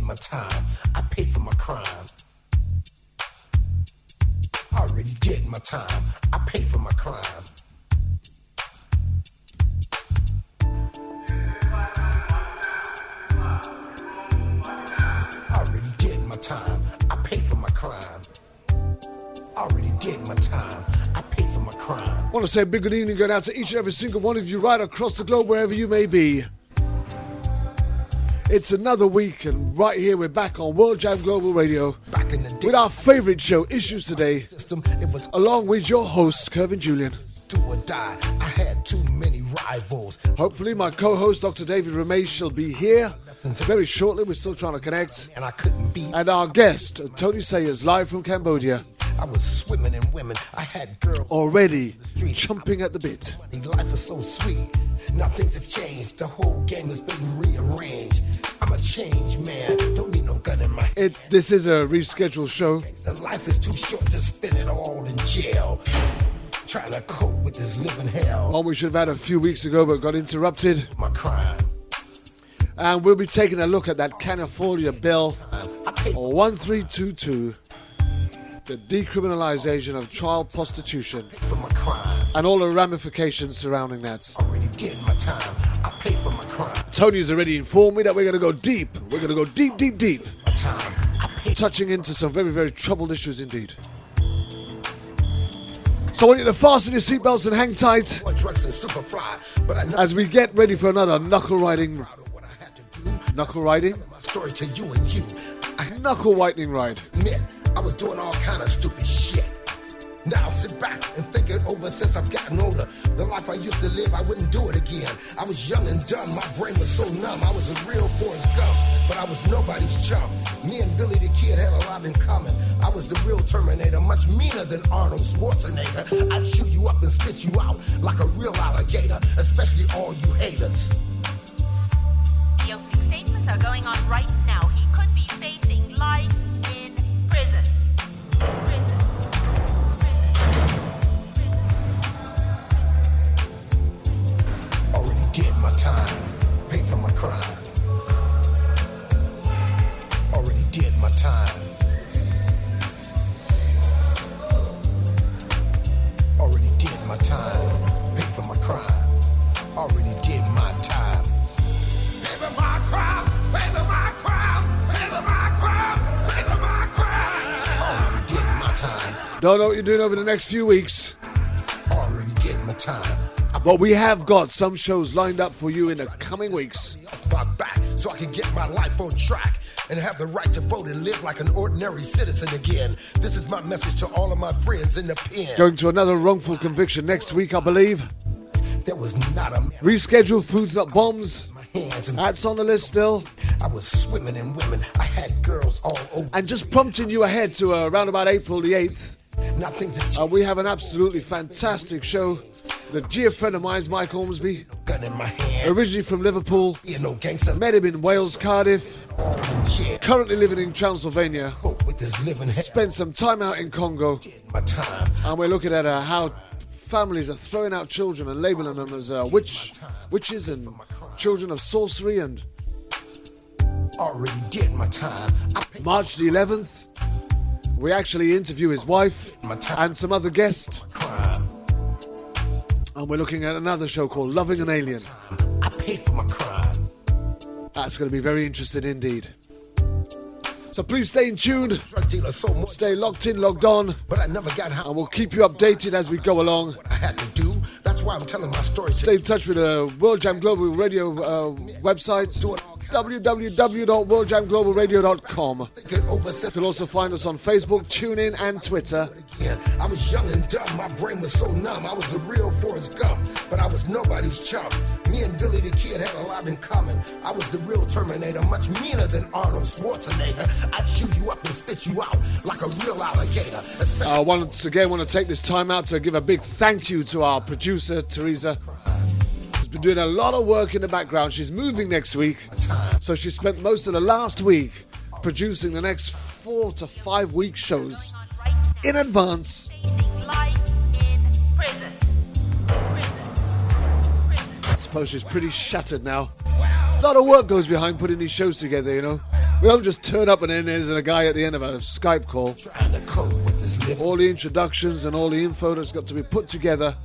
my time. I paid for my crime. I already did my time. I paid for my crime. I already did my time. I paid for my crime. I already did my time. I paid for my crime. I want to say a big good evening going out to each and every single one of you right across the globe, wherever you may be. It's another week, and right here we're back on World Jam Global Radio with our favorite show, Issues Today, along with your host, Kervin Julian. Do or die. I had too many rivals. Hopefully my co-host, Dr. David Ramesh, shall be here very shortly. We're still trying to connect. And I couldn't be. And our guest, Tony Sayers, live from Cambodia. I was swimming in women. I had girls already chomping at the bit. Life is so sweet. Now things have changed. The whole game has been rearranged. I'm a changed man. Don't need no gun in my head. This is a rescheduled show. Life is too short to spend it all in jail. Trying to cope with this living hell. One we should have had a few weeks ago but got interrupted. My crime. And we'll be taking a look at that California bill 1322. The decriminalization of child prostitution for my crime. And all the ramifications surrounding that. Already did my time. I paid for my crime. Tony has already informed me that we're going to go deep. We're going to go deep, deep, deep. My time. Touching into some very, very troubled issues indeed. So I want you to fasten your seatbelts and hang tight as we get ready for another knuckle riding. Knuckle riding? Story to you and you. Knuckle whitening ride. I was doing all kind of stupid shit. Now sit back and think it over since I've gotten older. The life I used to live, I wouldn't do it again. I was young and dumb, my brain was so numb. I was a real Forrest Gump, but I was nobody's chump. Me and Billy the Kid had a lot in common. I was the real Terminator, much meaner than Arnold Schwarzenegger. I'd chew you up and spit you out like a real alligator, especially all you haters. The opening statements are going on right now. He could be facing life in prison. Already did my time, paid for my crime. Already did my time. Already did my time, paid for my crime. Already did my time. Pay for my crime, pay for my crime, pay for my crime, pay for my crime. Already did my time. Don't know what you're doing over the next few weeks. Already did my time. But we have got some shows lined up for you in the coming weeks. So I can get my life on track and have the right to vote and live like an ordinary citizen again. This is my message to all of my friends in the pen. Going to another wrongful conviction next week, I believe. There was not a rescheduled Foods Not Bombs. That's on the list still. I was swimming in women. I had girls all over. And just prompting you ahead to around about April the 8th. We have an absolutely fantastic show. The dear friend of mine, Mike Ormsby, gun in my hand. Originally from Liverpool, met him in Wales, Cardiff, currently living in Transylvania, spent some time out in Congo, and we're looking at how families are throwing out children and labeling them as witches and children of sorcery. And already did my time. March the 11th, we actually interview his wife and some other guests. And we're looking at another show called Loving an Alien. I paid for my crime. That's going to be very interesting indeed. So please stay in tune. Stay locked in, logged on. And we'll keep you updated as we go along. What I had to do. That's why I'm telling my story. Stay in touch with the World Jam Global Radio website. www.worldjamglobalradio.com. You can also find us on Facebook, TuneIn, and Twitter. I was young and dumb, my brain was so numb. I was a real Forrest Gump, but I was nobody's chump. Me and Billy the Kid had a lot in common. I was the real Terminator, much meaner than Arnold Schwarzenegger. I'd chew you up and spit you out like a real alligator. I once again want to take this time out to give a big thank you to our producer, Teresa. Been doing a lot of work in the background. She's moving next week, so she spent most of the last week producing the next 4 to 5 week shows in advance. I suppose she's pretty shattered now. A lot of work goes behind putting these shows together, you know. We don't just turn up and then there's a guy at the end of a Skype call. All the introductions and all the info that's got to be put together.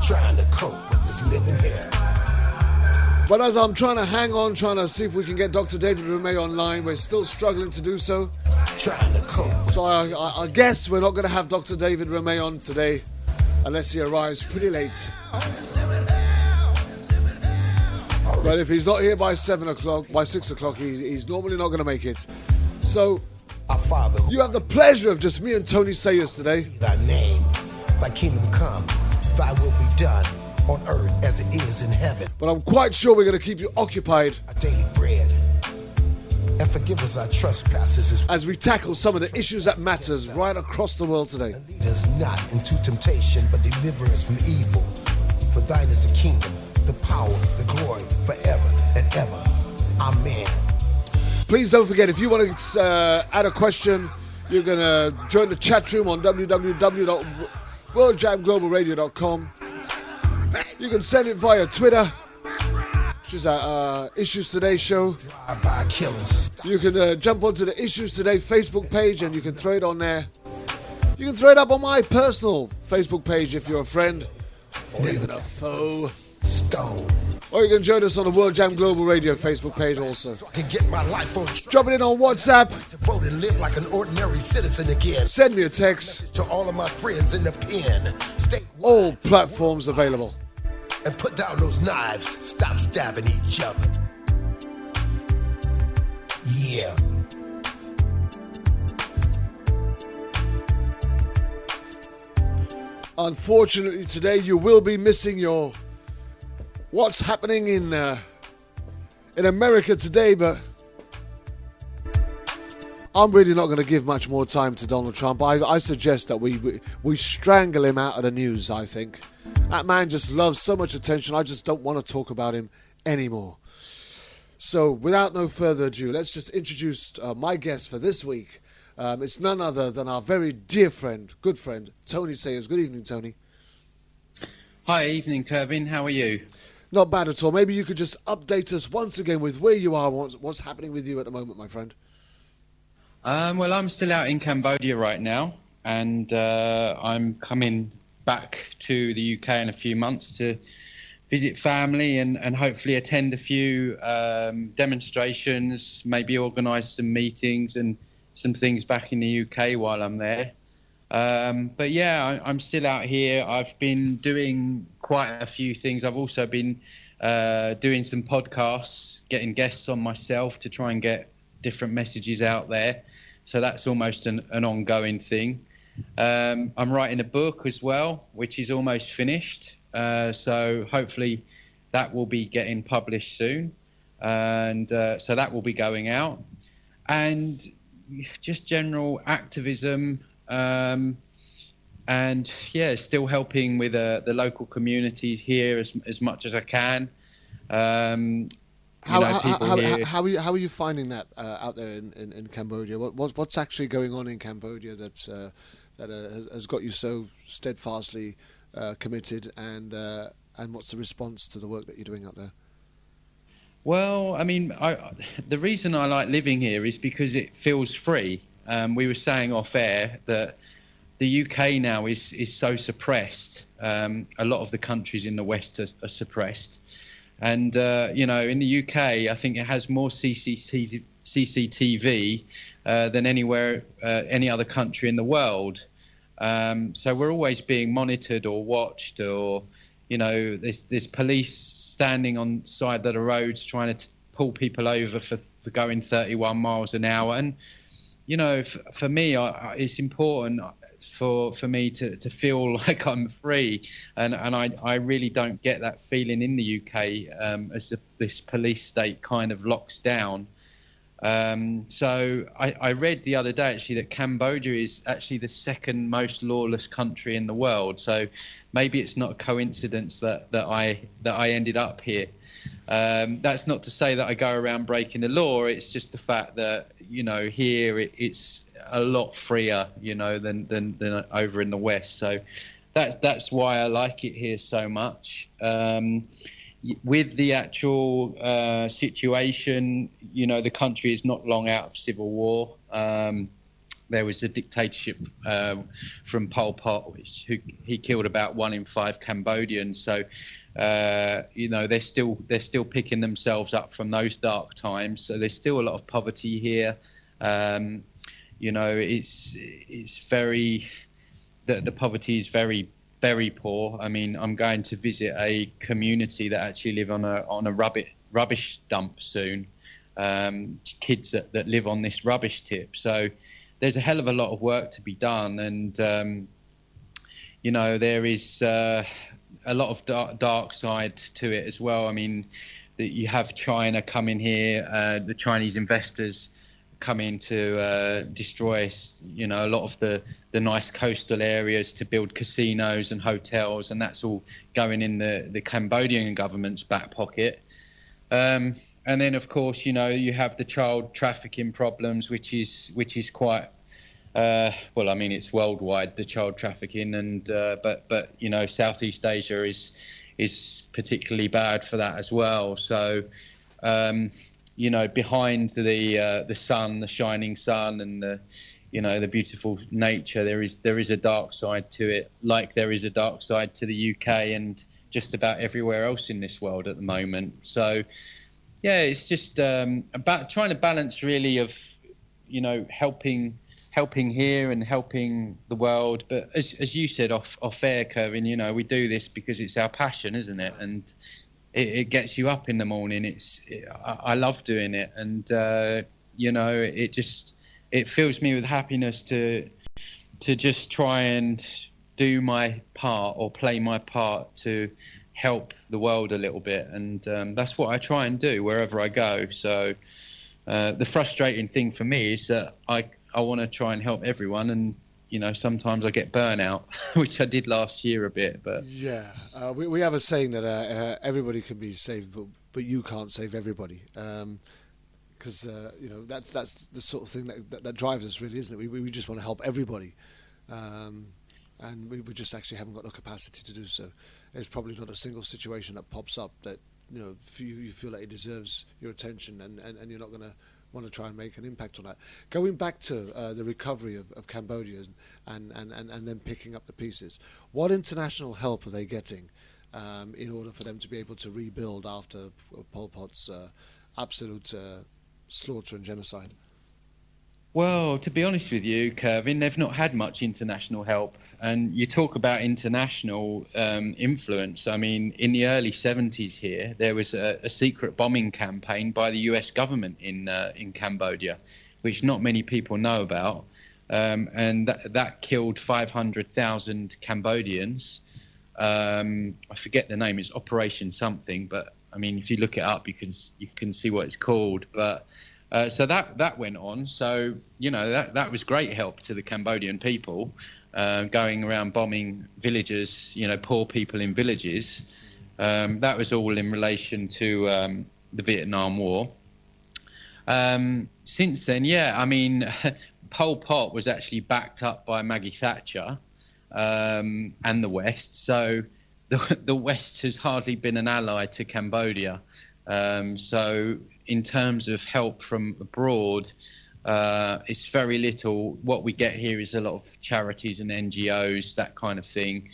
Trying to cope with this living here. But as I'm trying to hang on, trying to see if we can get Dr. David Ramey online, we're still struggling to do so. Trying to cope. So I guess we're not going to have Dr. David Ramey on today unless he arrives pretty late. But if he's not here by 7 o'clock, by 6 o'clock, he's normally not going to make it. So you have the pleasure of just me and Tony Sayers today. Thy name, thy kingdom come, thy will be done on earth as it is in heaven. But I'm quite sure we're going to keep you occupied. Our daily bread. And forgive us our trespasses as we tackle some of the issues that matters right across the world today. And lead us not into temptation, but deliver us from evil. For thine is the kingdom, the power, the glory, forever and ever. Amen. Please don't forget, if you want to add a question, you're going to join the chat room on www.worldjamglobalradio.com. You can send it via Twitter, which is our Issues Today show. You can jump onto the Issues Today Facebook page and you can throw it on there. You can throw it up on my personal Facebook page if you're a friend or even a foe. Stone. Or you can join us on the World Jam Global Radio Facebook page also. So I can get my life on drop it in on WhatsApp. To vote and live like an ordinary citizen again. Send me a text. To all of my friends in the pen. Stay all platforms available. And put down those knives. Stop stabbing each other. Yeah. Unfortunately, today you will be missing your what's happening in America today, but I'm really not going to give much more time to Donald Trump. I suggest that we strangle him out of the news, I think. That man just loves so much attention, I just don't want to talk about him anymore. So, without no further ado, let's just introduce my guest for this week. It's none other than our very dear friend, good friend, Tony Sayers. Good evening, Tony. Hi, evening, Kervin. How are you? Not bad at all. Maybe you could just update us once again with where you are, what's happening with you at the moment, my friend. Well, I'm still out in Cambodia right now, and I'm coming back to the UK in a few months to visit family and hopefully attend a few demonstrations, maybe organise some meetings and some things back in the UK while I'm there. But yeah, I'm still out here. I've been doing quite a few things. I've also been doing some podcasts, getting guests on myself to try and get different messages out there. So that's almost an ongoing thing. I'm writing a book as well, which is almost finished. So hopefully that will be getting published soon. And so that will be going out. And just general activism, and yeah, still helping with the local communities here as much as I can. How are you finding that out there in Cambodia? What's actually going on in Cambodia that has got you so steadfastly committed, and what's the response to the work that you're doing out there? Well, I mean, the reason I like living here is because it feels free. We were saying off air that the UK now is so suppressed. A lot of the countries in the West are suppressed. And, you know, in the UK, I think it has more CCTV than anywhere, any other country in the world. So we're always being monitored or watched, or, you know, there's police standing on side of the roads trying to pull people over for going 31 miles an hour. And, you know, for me, it's important for me to feel like I'm free. And I really don't get that feeling in the UK as this police state kind of locks down. So I read the other day actually that Cambodia is actually the second most lawless country in the world. So maybe it's not a coincidence that I ended up here. That's not to say that I go around breaking the law. It's just the fact that, you know, here it's a lot freer, you know, than over in the West. So that's why I like it here so much. with the actual situation, the country is not long out of civil war. There was a dictatorship from Pol Pot, he killed about 1 in 5 Cambodians. So, they're still picking themselves up from those dark times. So there's still a lot of poverty here. It's very the poverty is very, very poor. I mean, I'm going to visit a community that actually live on a rubbish dump soon. Kids that live on this rubbish tip. So there's a hell of a lot of work to be done, and there is a lot of dark side to it as well. I mean, that you have China coming here, the Chinese investors come in to destroy, a lot of the nice coastal areas to build casinos and hotels, and that's all going in the Cambodian government's back pocket. And then, of course, you have the child trafficking problems, which is quite it's worldwide, the child trafficking, and but Southeast Asia is particularly bad for that as well. So behind the sun, the shining sun, and the beautiful nature, there is a dark side to it, like there is a dark side to the UK and just about everywhere else in this world at the moment. So yeah, it's just about trying to balance really of helping here and helping the world, but as you said off air, Kevin, we do this because it's our passion, isn't it? And it gets you up in the morning. I love doing it, and it fills me with happiness to just try and do my part or play my part to help the world a little bit, and that's what I try and do wherever I go. So the frustrating thing for me is that I want to try and help everyone, and sometimes I get burnout, which I did last year a bit. But yeah, we have a saying that everybody can be saved, but you can't save everybody, because that's the sort of thing that drives us, really, isn't it? We just want to help everybody, and we just actually haven't got the capacity to do so. There's probably not a single situation that pops up that you feel like it deserves your attention, and you're not going to want to try and make an impact on that. Going back to the recovery of Cambodia and then picking up the pieces, what international help are they getting in order for them to be able to rebuild after Pol Pot's absolute slaughter and genocide? Well, to be honest with you, Kevin, they've not had much international help. And you talk about international influence. I mean, in the early 70s here, there was a secret bombing campaign by the US government in Cambodia, which not many people know about. And that killed 500,000 Cambodians. I forget the name. It's Operation something. But, I mean, if you look it up, you can see what it's called. But so that went on. So, that was great help to the Cambodian people. Going around bombing villages, poor people in villages. That was all in relation to the Vietnam War. Since then, I mean, Pol Pot was actually backed up by Maggie Thatcher and the West. So the West has hardly been an ally to Cambodia. So in terms of help from abroad, it's very little. What we get here is a lot of charities and NGOs, that kind of thing.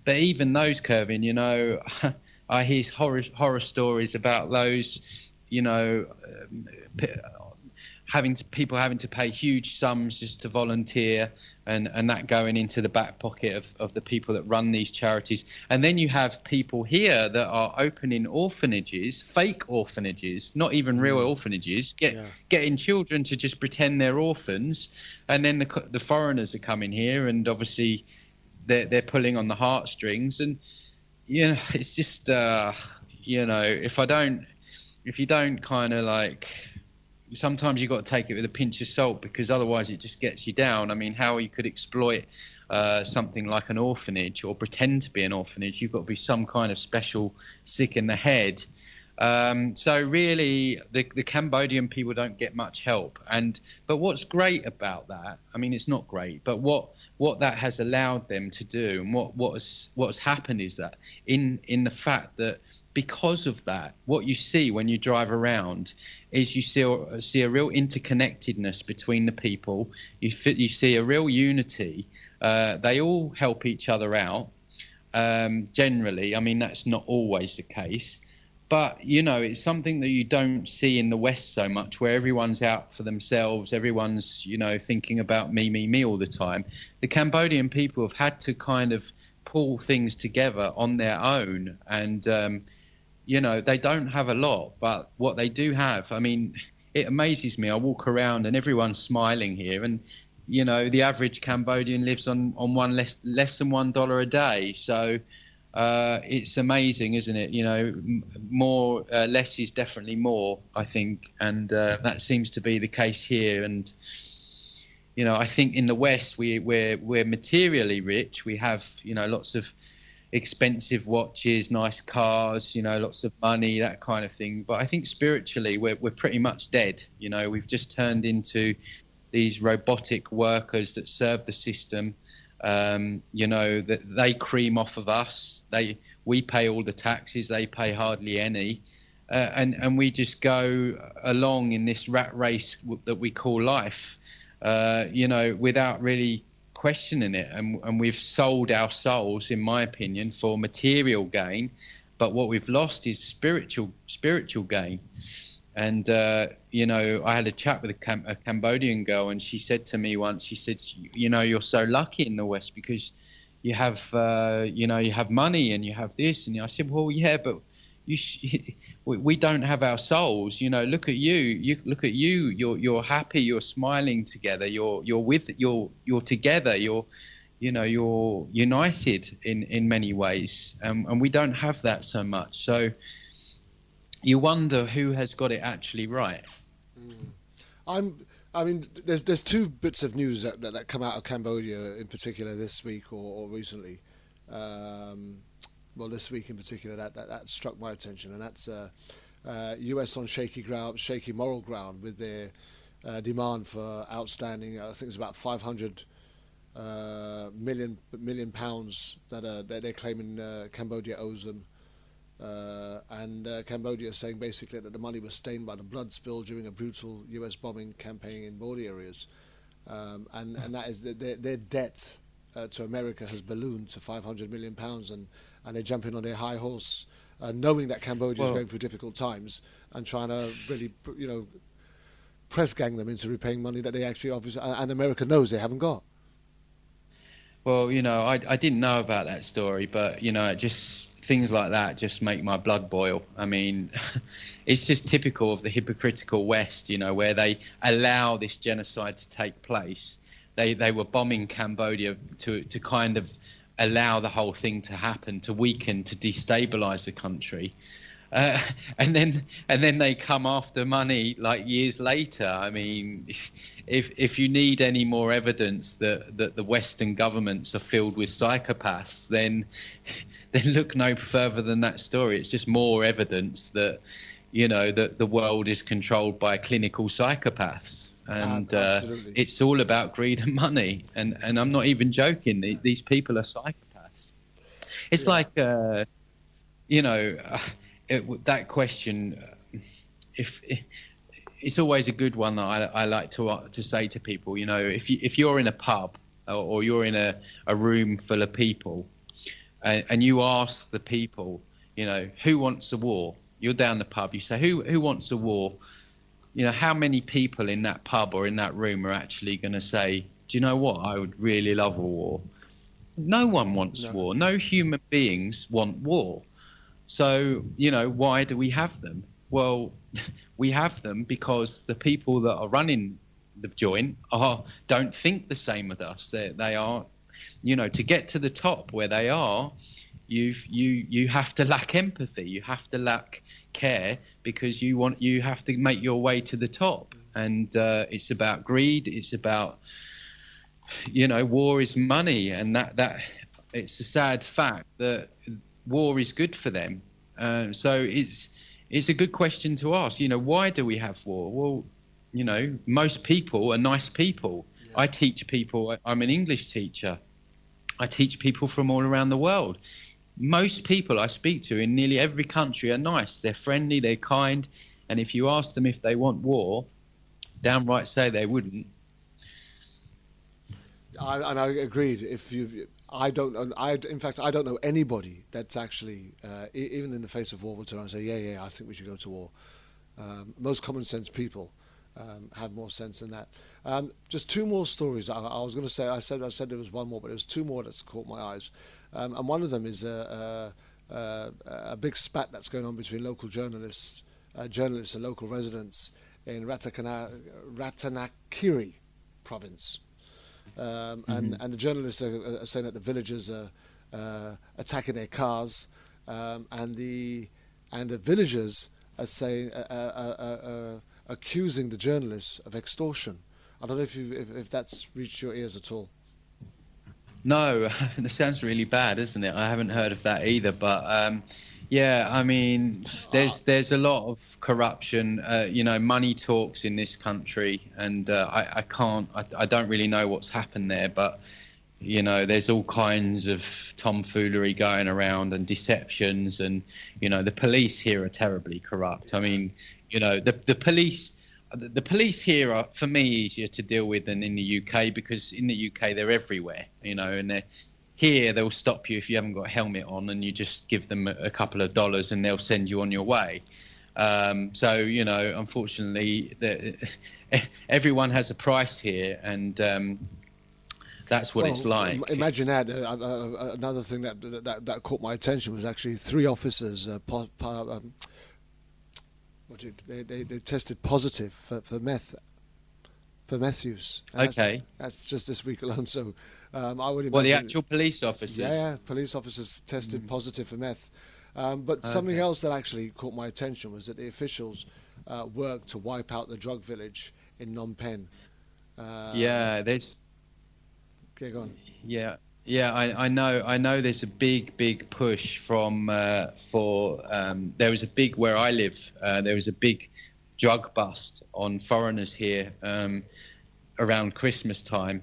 But even those, Kevin, I hear horror stories about those, people having to pay huge sums just to volunteer, and that going into the back pocket of the people that run these charities. And then you have people here that are opening orphanages, fake orphanages, not even real orphanages, getting children to just pretend they're orphans. And then the foreigners are coming here, and obviously they're pulling on the heartstrings. And, it's just, if you don't kind of like... Sometimes you've got to take it with a pinch of salt, because otherwise it just gets you down. I mean, how you could exploit something like an orphanage or pretend to be an orphanage, you've got to be some kind of special sick in the head. So really, the Cambodian people don't get much help. But what's great about that, I mean, it's not great, but what what that has allowed them to do, and what has happened is that in the fact that because of that, what you see when you drive around is you see a real interconnectedness between the people. You see a real unity. They all help each other out. Generally, I mean, that's not always the case. But, you know, it's something that you don't see in the West so much, where everyone's out for themselves. Everyone's, you know, thinking about me all the time. The Cambodian people have had to kind of pull things together on their own. And, you know, they don't have a lot, but what they do have, I mean, it amazes me. I walk around and everyone's smiling here. And, you know, the average Cambodian lives on less than $1 a day. So it's amazing, isn't it? You know, more less is definitely more, I think, and that seems to be the case here. And you know, I think in the West we're materially rich. We have, you know, lots of expensive watches, nice cars, you know, lots of money, that kind of thing. But I think spiritually we're pretty much dead. You know, we've just turned into these robotic workers that serve the system. You know, that they cream off of us. We pay all the taxes, they pay hardly any, and we just go along in this rat race that we call life, you know, without really questioning it. And we've sold our souls, in my opinion, for material gain, but what we've lost is spiritual gain. And, you know, I had a chat with a Cambodian girl, and she said to me once, she said, you know, you're so lucky in the West because you have, you know, you have money and you have this. And I said, well, yeah, but we don't have our souls. You know, look at you. Look at you. You're happy. You're smiling together. You're together. You're united in many ways. And we don't have that so much. So you wonder who has got it actually right. I mean, there's two bits of news that come out of Cambodia in particular this week or recently. Well, this week in particular, that struck my attention, and that's US on shaky moral ground with their demand for outstanding. I think it's about 500 million pounds that they're claiming Cambodia owes them. And Cambodia is saying basically that the money was stained by the blood spill during a brutal US bombing campaign in border areas, and that is their debt to America has ballooned to £500 million, and they're jumping on their high horse, knowing that Cambodia is going through difficult times and trying to really, you know, press gang them into repaying money that they actually obviously, and America knows they haven't got. Well, you know, I didn't know about that story, but you know, it just. Things like that just make my blood boil. I mean, it's just typical of the hypocritical West, you know, where they allow this genocide to take place. They were bombing Cambodia to kind of allow the whole thing to happen, to weaken, to destabilize the country. And then they come after money like years later. I mean, if you need any more evidence that the Western governments are filled with psychopaths, then look no further than that story. It's just more evidence that, you know, that the world is controlled by clinical psychopaths. And it's all about greed and money. And I'm not even joking. These people are psychopaths. It's like, you know, that question, it's always a good one that I like to say to people. You know, if you're in a pub or you're in a room full of people, and you ask the people, you know, who wants a war? You're down the pub. You say, who wants a war? You know, how many people in that pub or in that room are actually going to say, do you know what? I would really love a war. No one wants war. No human beings want war. So, you know, why do we have them? Well, we have them because the people that are running the joint don't think the same as us. They are. You know, to get to the top where they are, you have to lack empathy. You have to lack care because you have to make your way to the top. And it's about greed. It's about, you know, war is money, and that it's a sad fact that war is good for them. So it's a good question to ask. You know, why do we have war? Well, you know, most people are nice people. I teach people. I'm an English teacher. I teach people from all around the world. Most people I speak to in nearly every country are nice. They're friendly, they're kind, and if you ask them if they want war, downright say they wouldn't. And I agreed. I don't know anybody that's actually, even in the face of war, will turn around and say, yeah, I think we should go to war. Most common sense people have more sense than that. Just two more stories. I was going to say, I said there was one more, but there was two more that's caught my eyes. And one of them is a big spat that's going on between local journalists and local residents in Ratanakiri province. And the journalists are saying that the villagers are attacking their cars, and the villagers are saying accusing the journalists of extortion. I don't know if that's reached your ears at all. No, that sounds really bad, isn't it? I haven't heard of that either. But yeah, I mean, there's a lot of corruption. Money talks in this country, and I don't really know what's happened there. But there's all kinds of tomfoolery going around and deceptions, and the police here are terribly corrupt. I mean, the police. The police here are, for me, easier to deal with than in the UK, because in the UK they're everywhere, and here they'll stop you if you haven't got a helmet on, and you just give them a couple of dollars and they'll send you on your way. So unfortunately, everyone has a price here, and that's what it's like. Imagine that. Another thing that caught my attention was actually 3 officers. They tested positive for meth use. Okay, that's just this week alone. So I would imagine. Well, the actual police officers. Yeah, police officers tested positive for meth. But something else that actually caught my attention was that the officials worked to wipe out the drug village in Phnom Penh. Yeah, there's. Okay, go on. Yeah, I know. There's a big push from there was a big, where I live. There was a big drug bust on foreigners here around Christmas time,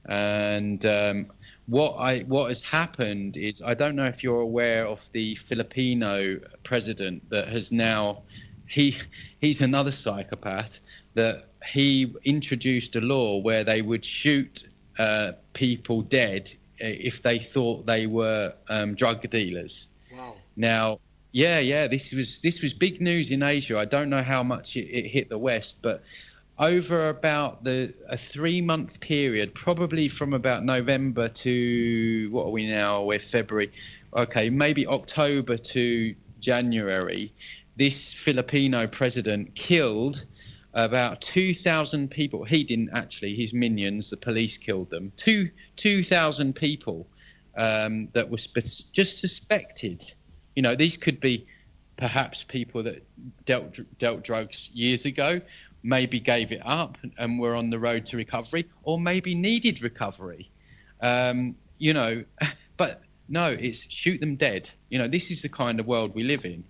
and what has happened is, I don't know if you're aware of the Filipino president that has now, he's another psychopath, that he introduced a law where they would shoot people dead if they thought they were drug dealers. Wow. Now, this was big news in Asia. I don't know how much it hit the West, but over about a 3-month period, probably from about November to, what are we now? We're February. Okay, maybe October to January, this Filipino president killed about 2,000 people. He didn't actually, his minions, the police killed them. 2,000 people that were just suspected. These could be perhaps people that dealt drugs years ago, maybe gave it up and were on the road to recovery, or maybe needed recovery. But no, it's shoot them dead. This is the kind of world we live in.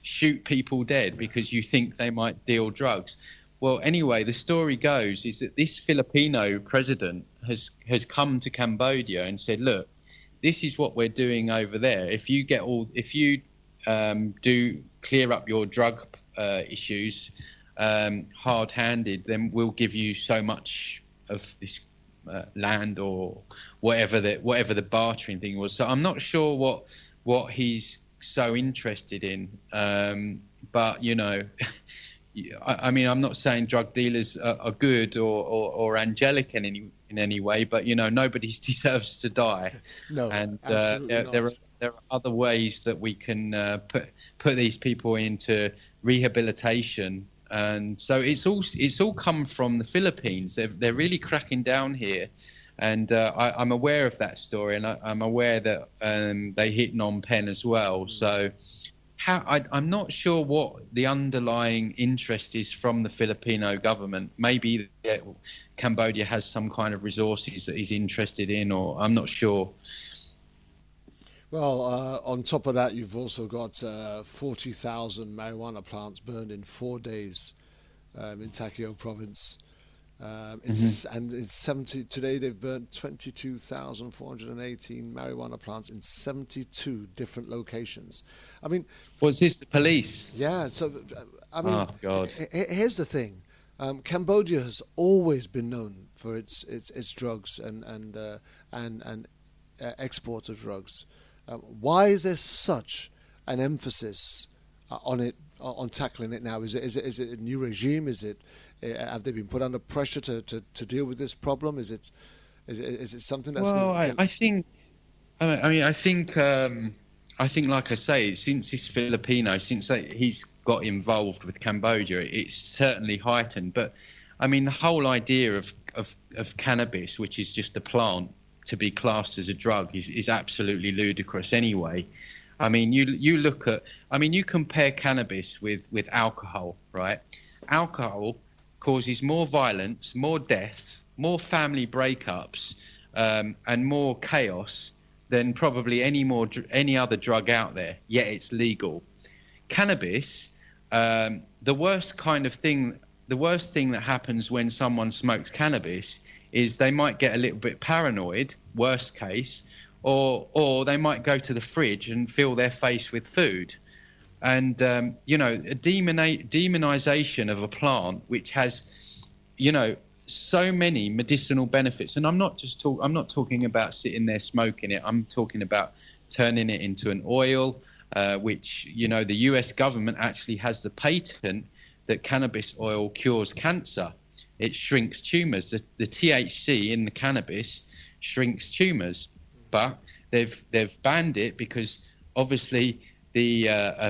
Shoot people dead because you think they might deal drugs. Well, anyway, the story goes is that this Filipino president has come to Cambodia and said, look, this is what we're doing over there. If you do clear up your drug issues hard-handed, then we'll give you so much of this land or whatever the bartering thing was. So I'm not sure what he's so interested in, but I mean, I'm not saying drug dealers are good or angelic in any way, but nobody deserves to die. No, and absolutely there are other ways that we can put these people into rehabilitation. And so it's all come from the Philippines. They're really cracking down here, and I'm aware of that story, and I'm aware that they hit Phnom Penh as well. So I'm not sure what the underlying interest is from the Filipino government. Maybe Cambodia has some kind of resources that he's interested in, or I'm not sure. Well, on top of that, you've also got 40,000 marijuana plants burned in 4 days in Takeo province. It's 70 today. They've burnt 22,418 marijuana plants in 72 different locations. I mean, was this the police? Yeah. So, I mean, oh God. Here's the thing: Cambodia has always been known for its drugs and export of drugs. Why is there such an emphasis on it, on tackling it now? Is it a new regime? Have they been put under pressure to deal with this problem? Is it something that's... Well, I think, like I say, since this Filipino, since he's got involved with Cambodia, it's certainly heightened. But I mean, the whole idea of cannabis, which is just a plant, to be classed as a drug is absolutely ludicrous anyway. I mean, you look at, I mean, you compare cannabis with alcohol, right? Alcohol causes more violence, more deaths, more family breakups, and more chaos than probably any other drug out there. Yet it's legal. Cannabis, the worst thing that happens when someone smokes cannabis is they might get a little bit paranoid, worst case, or they might go to the fridge and fill their face with food. And, a demonization of a plant which has, so many medicinal benefits. And I'm not talking about sitting there smoking it. I'm talking about turning it into an oil, which, the US government actually has the patent that cannabis oil cures cancer. It shrinks tumors. The THC in the cannabis shrinks tumors, but they've banned it because obviously the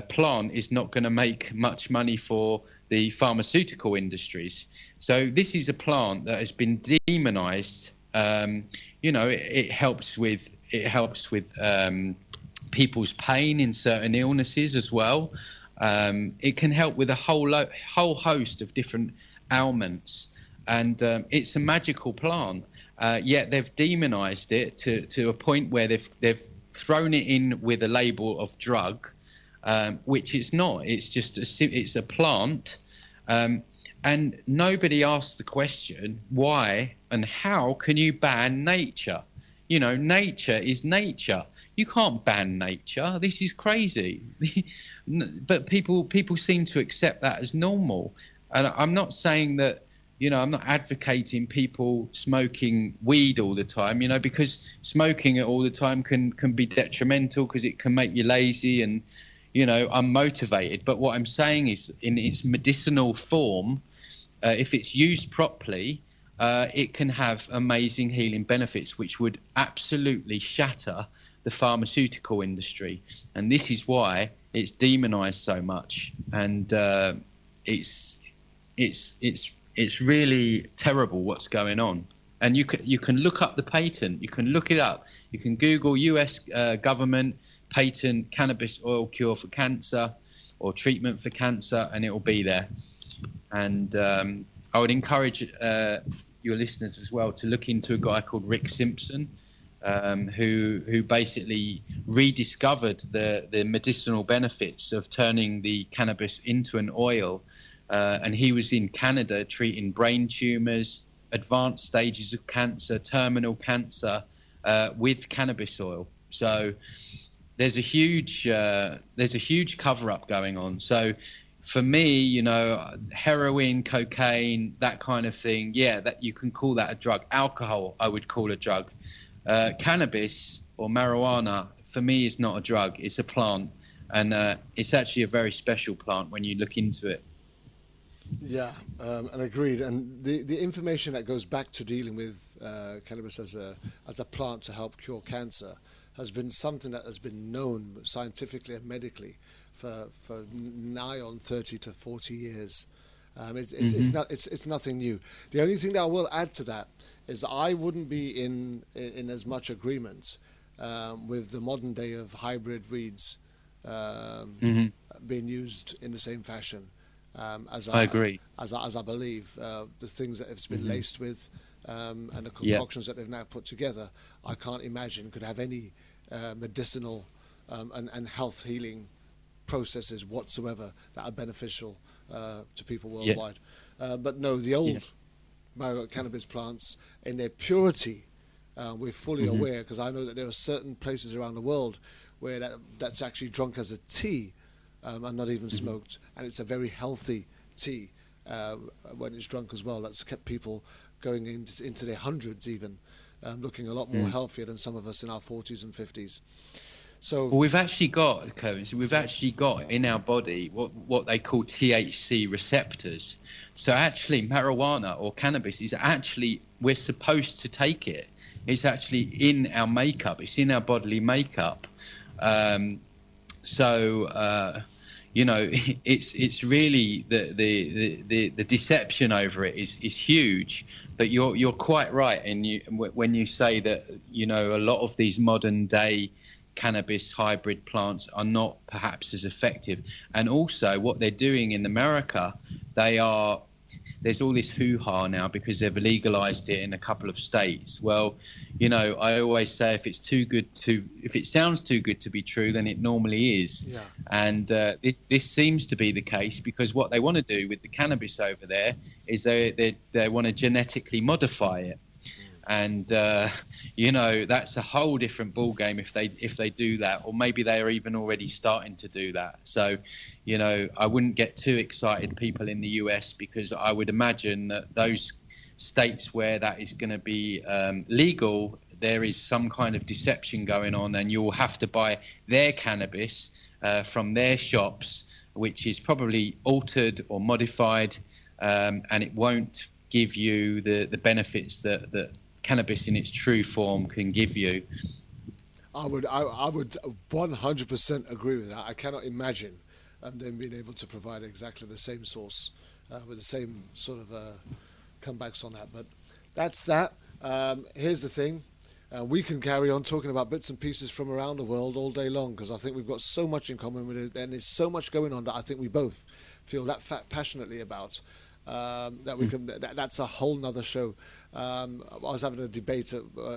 plant is not going to make much money for the pharmaceutical industries. So this is a plant that has been demonized. It helps with people's pain in certain illnesses as well. It can help with a whole host of different ailments, and it's a magical plant. Yet they've demonized it to a point where they've thrown it in with a label of drug, which it's not. It's just it's a plant, and nobody asks the question why and how can you ban nature? Nature is nature. You can't ban nature. This is crazy. But people seem to accept that as normal. And I'm not saying that, I'm not advocating people smoking weed all the time, because smoking it all the time can be detrimental because it can make you lazy and, unmotivated. But what I'm saying is in its medicinal form, if it's used properly, it can have amazing healing benefits, which would absolutely shatter the pharmaceutical industry. And this is why it's demonized so much. And it's really terrible what's going on. And you can look up the patent. You can look it up. You can Google US government patent cannabis oil cure for cancer or treatment for cancer, and it will be there. And I would encourage your listeners as well to look into a guy called Rick Simpson, who basically rediscovered the medicinal benefits of turning the cannabis into an oil. And he was in Canada treating brain tumors, advanced stages of cancer, terminal cancer, with cannabis oil. So there's a huge cover-up going on. So for me, heroin, cocaine, that kind of thing, that you can call that a drug. Alcohol, I would call a drug. Cannabis or marijuana, for me, is not a drug. It's a plant, and it's actually a very special plant when you look into it. Yeah, and agreed. And the information that goes back to dealing with cannabis as a plant to help cure cancer has been something that has been known scientifically and medically for nigh on 30 to 40 years. It's nothing new. The only thing that I will add to that is I wouldn't be in as much agreement with the modern day of hybrid weeds being used in the same fashion. I agree. As I believe the things that it's been laced with and the concoctions that they've now put together, I can't imagine could have any medicinal and health healing processes whatsoever that are beneficial to people worldwide. But no, the cannabis plants in their purity. We're fully aware, because I know that there are certain places around the world where that's actually drunk as a tea and not even smoked, and it's a very healthy tea when it's drunk as well. That's kept people going into their hundreds even, looking a lot more healthier than some of us in our 40s and 50s. So we've actually got in our body what they call THC receptors. So actually marijuana or cannabis is actually, we're supposed to take it. It's actually in our makeup. It's in our bodily makeup. It's really the deception over it is huge. But you're quite right, and when you say that a lot of these modern day cannabis hybrid plants are not perhaps as effective, and also what they're doing in America, there's all this hoo-ha now because they've legalized it in a couple of states. Well, I always say if it sounds too good to be true, then it normally is. Yeah. And this seems to be the case, because what they want to do with the cannabis over there is they want to genetically modify it. And that's a whole different ballgame if they do that, or maybe they are even already starting to do that. So, I wouldn't get too excited, people in the US, because I would imagine that those states where that is going to be legal, there is some kind of deception going on, and you'll have to buy their cannabis from their shops, which is probably altered or modified, and it won't give you the benefits that cannabis in its true form can give you. I would 100% agree with that. I cannot imagine them being able to provide exactly the same source with the same sort of comebacks on that. But that's that. Here's the thing. We can carry on talking about bits and pieces from around the world all day long, because I think we've got so much in common with it, and there's so much going on that I think we both feel that passionately about. That we can. That's a whole nother show. I was having a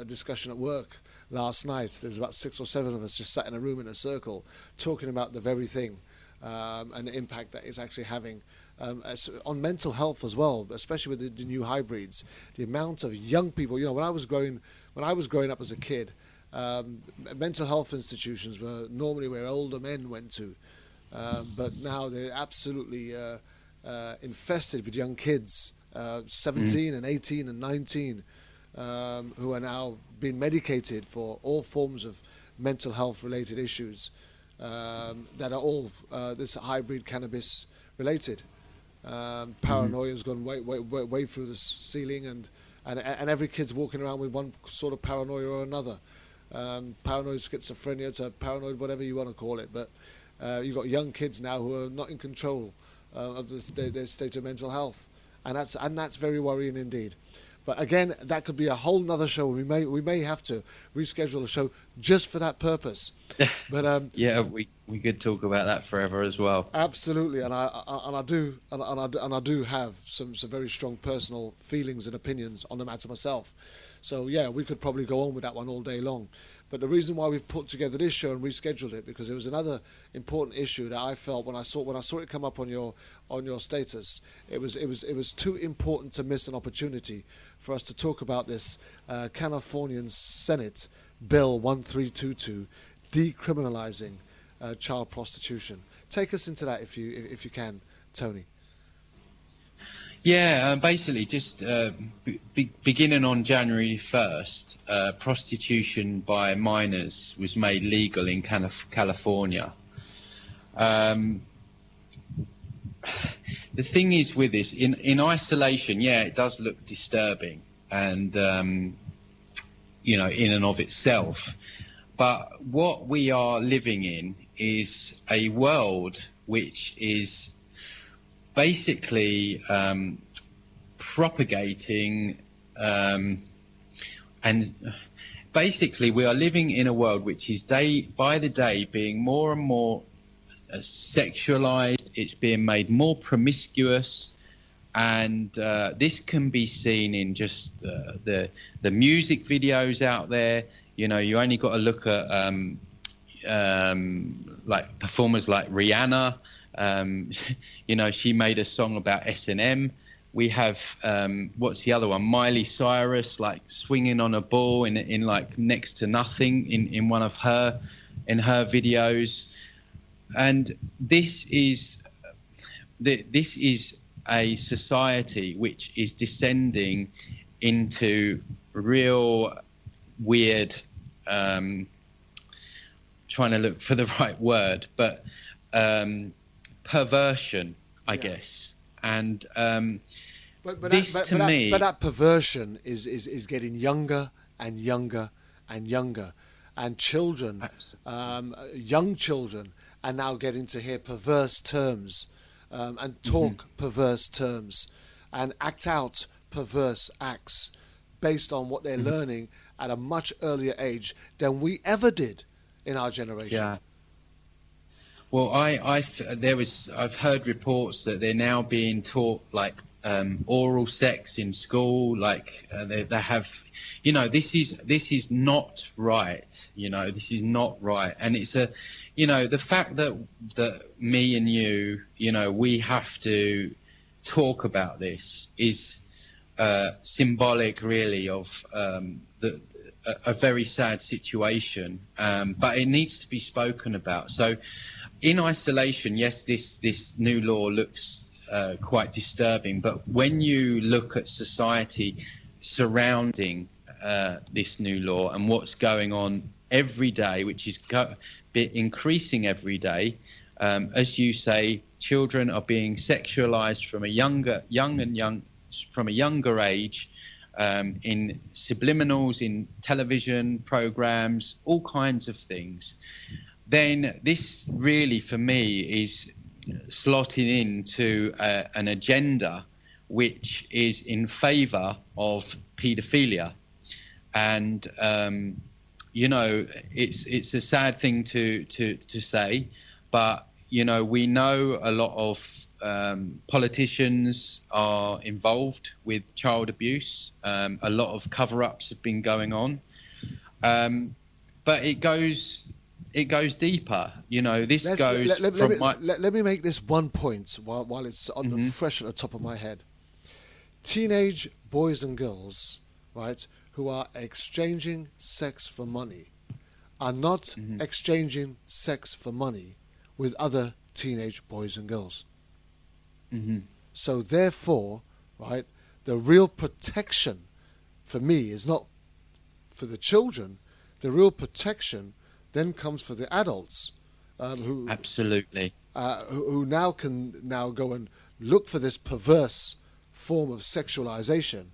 discussion at work last night. There's about 6 or 7 of us just sat in a room in a circle talking about the very thing, and the impact that it's actually having on mental health as well, especially with the new hybrids. The amount of young people. When I was growing up as a kid, mental health institutions were normally where older men went to, but now they're absolutely infested with young kids, 17 and 18 and 19, who are now being medicated for all forms of mental health related issues that are all this hybrid cannabis related. Paranoia has gone way through the ceiling, and every kid's walking around with one sort of paranoia or another. Paranoid schizophrenia to paranoid, whatever you want to call it. But you've got young kids now who are not in control of their state of mental health, and that's very worrying indeed. But again, that could be a whole nother show. We may have to reschedule a show just for that purpose. But yeah, we could talk about that forever as well. Absolutely, and I do have some very strong personal feelings and opinions on the matter myself. So yeah, we could probably go on with that one all day long. But the reason why we've put together this show and rescheduled it, because there was another important issue that I felt when I saw it come up on your status. It was too important to miss an opportunity for us to talk about this Californian Senate Bill 1322, decriminalizing child prostitution. Take us into that if you can, Tony. Yeah, basically, just beginning on January 1st, prostitution by minors was made legal in California. The thing is with this, in isolation, yeah, it does look disturbing and, in and of itself. But what we are living in is a world which is basically propagating and basically we are living in a world which is day by the day being more and more sexualized. It's being made more promiscuous, and this can be seen in just the music videos out there. You only got to look at like performers like Rihanna. She made a song about S&M, We have what's the other one? Miley Cyrus, like swinging on a ball in like next to nothing in one of her videos, and this is a society which is descending into real weird. Trying to look for the right word, but perversion, I guess. And but that perversion is getting younger and younger and younger, and children, young children, are now getting to hear perverse terms and talk perverse terms and act out perverse acts based on what they're learning at a much earlier age than we ever did in our generation. Yeah. Well, I've heard reports that they're now being taught like oral sex in school. Like they have, this is not right. This is not right, and it's the fact that me and you, we have to talk about this is symbolic, really, of a very sad situation. But it needs to be spoken about. So, in isolation, yes, this new law looks quite disturbing, but when you look at society surrounding this new law and what's going on every day, which is increasing every day, as you say, children are being sexualized from a younger age, in subliminals, in television programs, all kinds of things. Then this really, for me, is slotting into an agenda which is in favour of paedophilia, and it's a sad thing to say, but we know a lot of politicians are involved with child abuse. A lot of cover-ups have been going on, but it goes deeper. Let me make this one point while it's on the fresh at the top of my head. Teenage boys and girls, right, who are exchanging sex for money, are not exchanging sex for money with other teenage boys and girls. So therefore, right, the real protection for me is not for the children. The real protection then comes for the adults, who absolutely who now can go and look for this perverse form of sexualization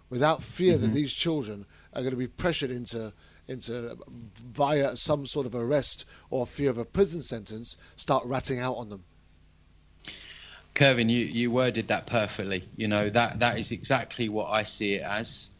without fear that these children are going to be pressured into via some sort of arrest or fear of a prison sentence, start ratting out on them. Kervin, you worded that perfectly. That is exactly what I see it as.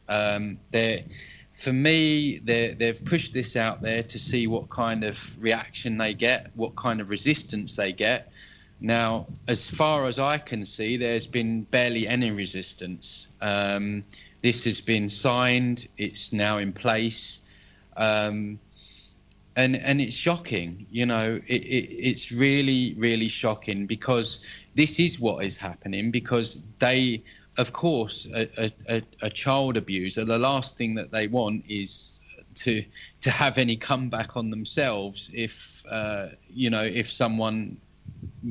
For me, they've pushed this out there to see what kind of reaction they get, what kind of resistance they get. Now, as far as I can see, there's been barely any resistance. This has been signed. It's now in place. And it's shocking. It's really, really shocking, because this is what is happening, because they... Of course, a child abuser, the last thing that they want is to have any comeback on themselves if someone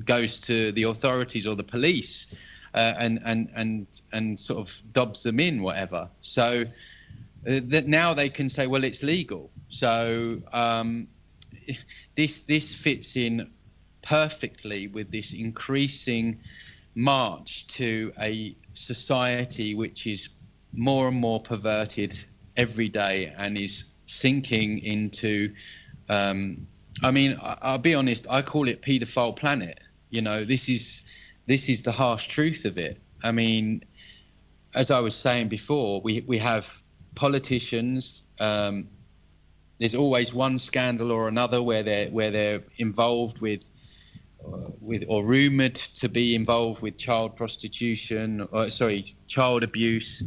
goes to the authorities or the police and sort of dobs them in, whatever. So that now they can say, well, it's legal. So this fits in perfectly with this increasing march to a society which is more and more perverted every day and is sinking into I'll be honest, I call it paedophile planet. This is the harsh truth of it. I mean, as I was saying before, we have politicians, there's always one scandal or another where they're involved with or rumoured to be involved with child prostitution, child abuse.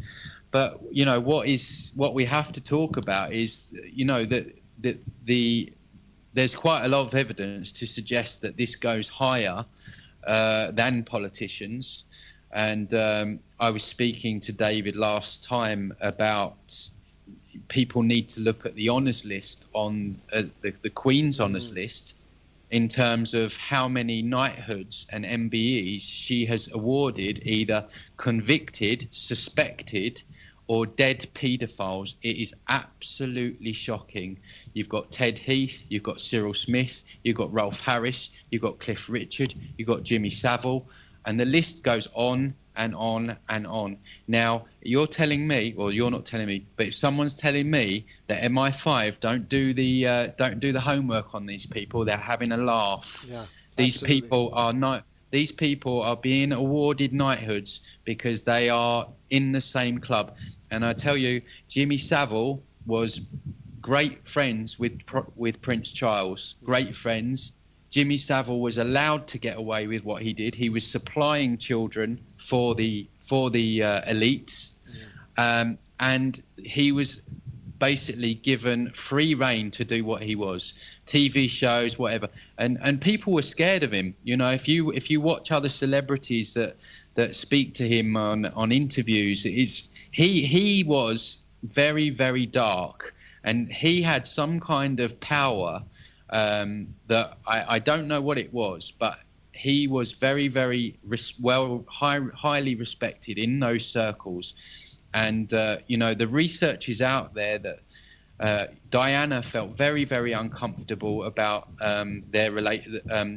But what we have to talk about is that there's quite a lot of evidence to suggest that this goes higher than politicians. And I was speaking to David last time about people need to look at the honours list on the Queen's honours list in terms of how many knighthoods and MBEs she has awarded either convicted, suspected, or dead paedophiles. It is absolutely shocking. You've got Ted Heath, you've got Cyril Smith, you've got Rolf Harris, you've got Cliff Richard, you've got Jimmy Savile, and the list goes on and on and on. Now, you're telling me, or you're not telling me, but if someone's telling me that MI5 don't do the homework on these people, they're having a laugh. Yeah, these absolutely. people are not. These people are being awarded knighthoods because they are in the same club. And I tell you, Jimmy Savile was great friends with Prince Charles. Great friends. Jimmy Savile was allowed to get away with what he did. He was supplying children for the elites, and he was basically given free rein to do what he was. TV shows, whatever, and people were scared of him. You know, if you watch other celebrities that speak to him on interviews, he was very, very dark, and he had some kind of power that I don't know what it was, but he was very, very highly respected in those circles. And you know, the research is out there that Diana felt very, very uncomfortable about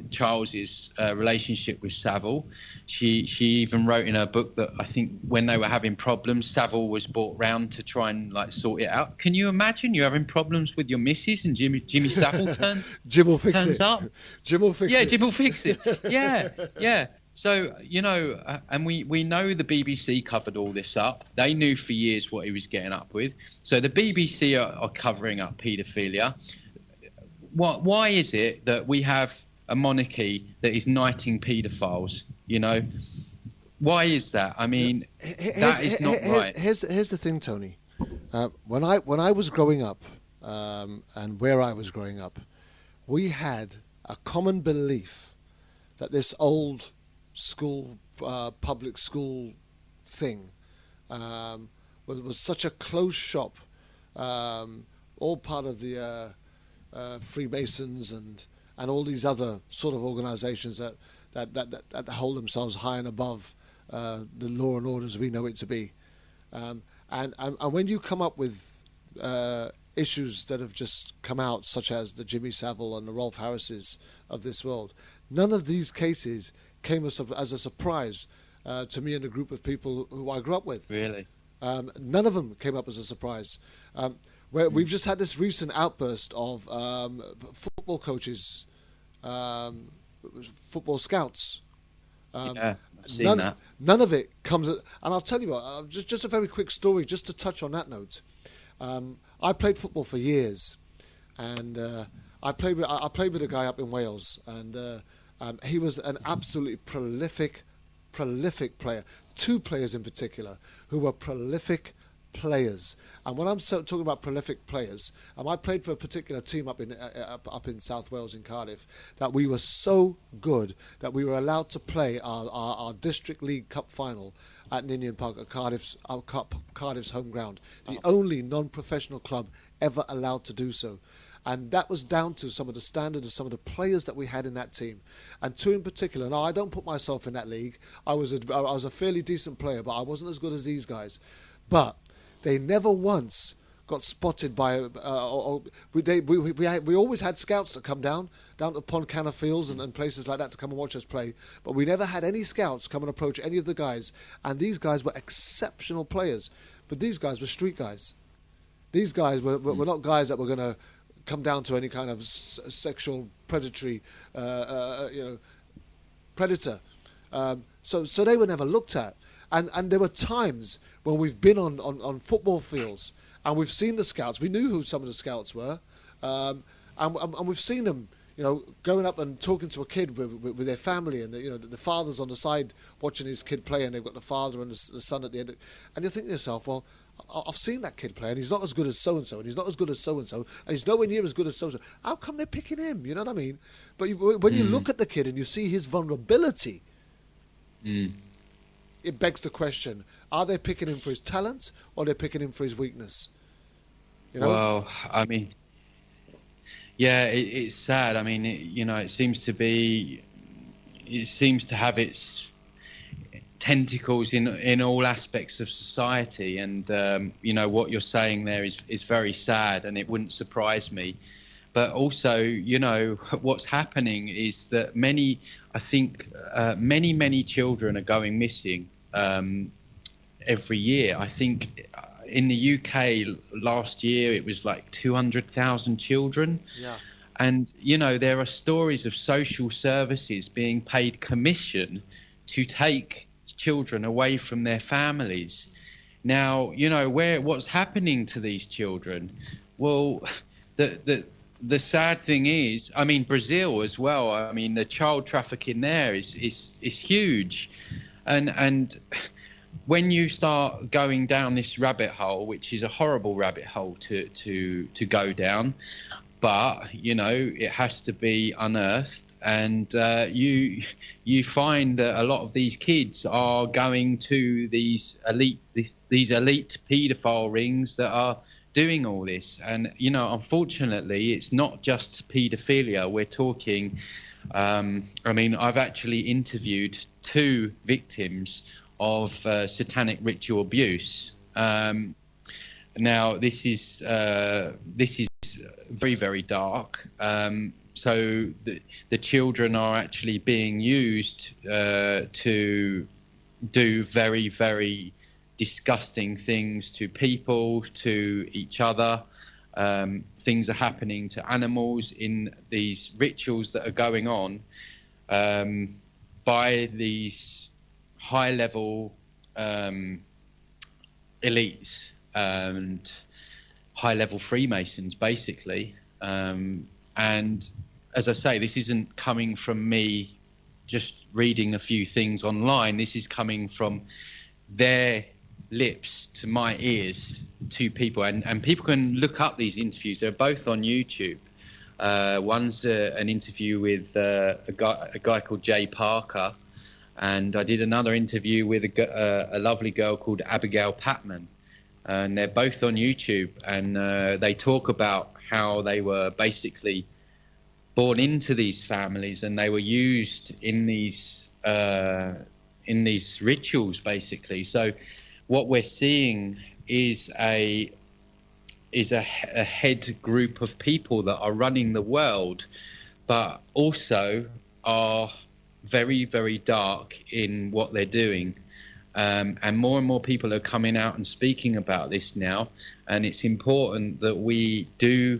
Charles's relationship with Savile. She even wrote in her book that I think when they were having problems, Savile was brought round to try and like sort it out. Can you imagine you having problems with your missus and Jimmy Savile turns Jim will fix turns it. up? Jim will fix it. Yeah, Jim will fix it. Yeah. So, you know, and we know the BBC covered all this up. They knew for years what he was getting up with. So the BBC are covering up paedophilia. Why is it that we have a monarchy that is knighting paedophiles, you know? Why is that? I mean, that is not right. Here's the thing, Tony. When I was growing up, and where I was growing up, we had a common belief that this old school, public school thing was such a closed shop, all part of the Freemasons and all these other sort of organizations that hold themselves high and above the law and order as we know it to be. And when you come up with issues that have just come out, such as the Jimmy Savile and the Rolf Harrises of this world, none of these cases came as a surprise to me and a group of people who I grew up with. Really? None of them came up as a surprise. Where we've just had this recent outburst of football coaches, football scouts. Yeah, I've seen that. None of it comes. And I'll tell you what. Just a very quick story, just to touch on that note. I played football for years, and I played with a guy up in Wales, and he was an absolutely prolific player. Two players in particular who were prolific players. And when I'm talking about prolific players, I played for a particular team up in South Wales in Cardiff, that we were so good that we were allowed to play our District League Cup final at Ninian Park, at Cardiff's home ground. The only non-professional club ever allowed to do so. And that was down to some of the standards of some of the players that we had in that team. And two in particular. Now, I don't put myself in that league. I was a fairly decent player, but I wasn't as good as these guys. But they never once got spotted by... we always had scouts that come down to Pontcanna Fields and places like that to come and watch us play. But we never had any scouts come and approach any of the guys. And these guys were exceptional players. But these guys were street guys. These guys were not guys that were going to come down to any kind of sexual predatory, predator. So they were never looked at. And there were times when we've been on football fields and we've seen the scouts. We knew who some of the scouts were, and we've seen them, going up and talking to a kid with their family, and the father's on the side watching his kid play, and they've got the father and the son at the end. And you're thinking to yourself, well, I've seen that kid play, and he's not as good as so-and-so, and he's not as good as so-and-so, and he's nowhere near as good as so-and-so. How come they're picking him? You know what I mean? But when you look at the kid and you see his vulnerability, it begs the question: are they picking him for his talent, or are they picking him for his weakness? You know? Well, I mean, yeah, it's sad. I mean, it seems to have its tentacles in all aspects of society, and what you're saying there is very sad, and it wouldn't surprise me. But also, what's happening is that many children are going missing every year. I think in the UK last year it was like 200,000 children. Yeah. And, there are stories of social services being paid commission to take children away from their families. Now, what's happening to these children? Well, the sad thing is, I mean, Brazil as well. I mean, the child trafficking there is huge, and when you start going down this rabbit hole, which is a horrible rabbit hole to go down, but it has to be unearthed, and you find that a lot of these kids are going to these elite paedophile rings that are doing all this. And unfortunately it's not just paedophilia. We're talking I've actually interviewed 2 victims of satanic ritual abuse. Now this is very, very dark. So the children are actually being used to do very, very disgusting things to people, to each other. Things are happening to animals in these rituals that are going on by these high-level elites and high-level Freemasons, basically. And as I say, this isn't coming from me just reading a few things online. This is coming from their lips to my ears to people, and people can look up these interviews. They're both on YouTube. One's an interview with a guy called Jay Parker, and I did another interview with a lovely girl called Abigail Patman, and they're both on YouTube, and they talk about how they were basically born into these families, and they were used in these rituals, basically. So what we're seeing is a head group of people that are running the world, but also are very, very dark in what they're doing. And more people are coming out and speaking about this now, and it's important that we do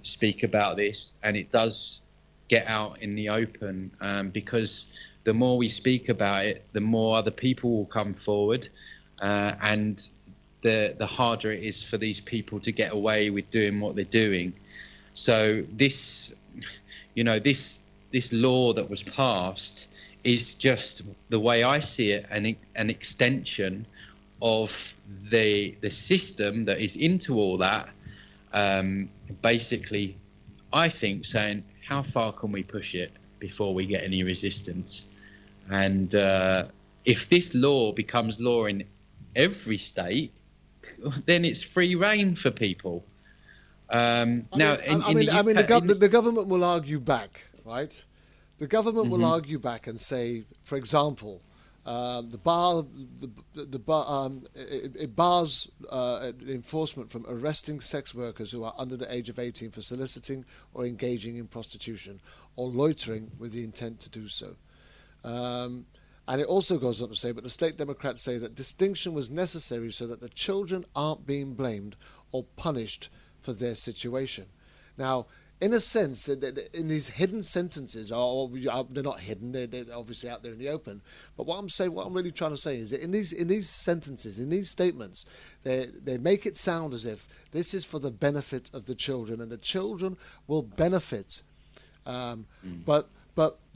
speak about this, and it does get out in the open, because the more we speak about it, the more other people will come forward, and the harder it is for these people to get away with doing what they're doing. So this law that was passed is just, the way I see it, an extension of the system that is into all that. Basically, I think, saying, how far can we push it before we get any resistance? And if this law becomes law in every state, then it's free reign for people. The government will argue back, right? The government will argue back and say, for example, it bars enforcement from arresting sex workers who are under the age of 18 for soliciting or engaging in prostitution or loitering with the intent to do so. And it also goes on to say, but the state Democrats say that distinction was necessary so that the children aren't being blamed or punished for their situation. Now, in a sense, in these hidden sentences, or they're not hidden, they're obviously out there in the open. But what I'm really trying to say is that in these sentences, in these statements, they make it sound as if this is for the benefit of the children, and the children will benefit. But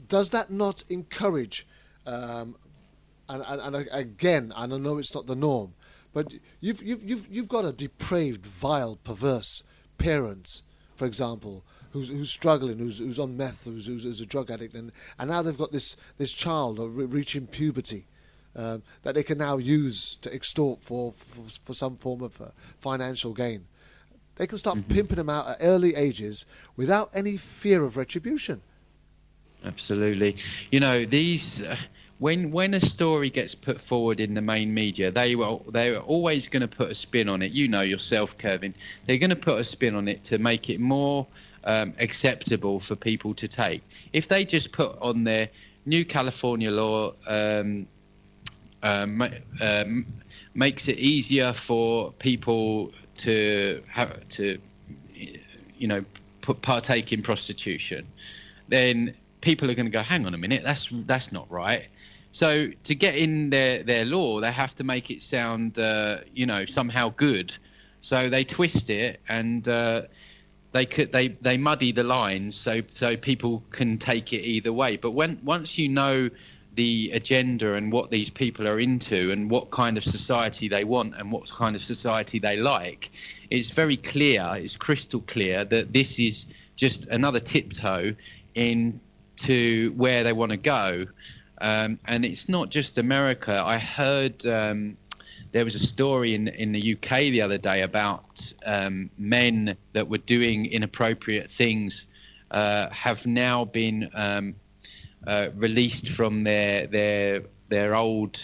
does that not encourage? And again, I know it's not the norm, but you've got a depraved, vile, perverse parent, for example, who's struggling, who's on meth, who's a drug addict, and now they've got this child reaching puberty, that they can now use to extort for some form of financial gain. They can start pimping them out at early ages without any fear of retribution. Absolutely. You know, these when a story gets put forward in the main media, they're always going to put a spin on it. You know yourself, Kevin. They're going to put a spin on it to make it more acceptable for people to take. If they just put on their new California law makes it easier for people to have to, you know, partake in prostitution, then people are going to go, hang on a minute, that's not right. So to get in their law, they have to make it sound, you know, somehow good. So they twist it and they muddy the lines so people can take it either way. But once you know the agenda and what these people are into and what kind of society they want and what kind of society they like, it's very clear, it's crystal clear that this is just another tiptoe into where they want to go. And it's not just America. I heard there was a story in the UK the other day about men that were doing inappropriate things have now been released from their old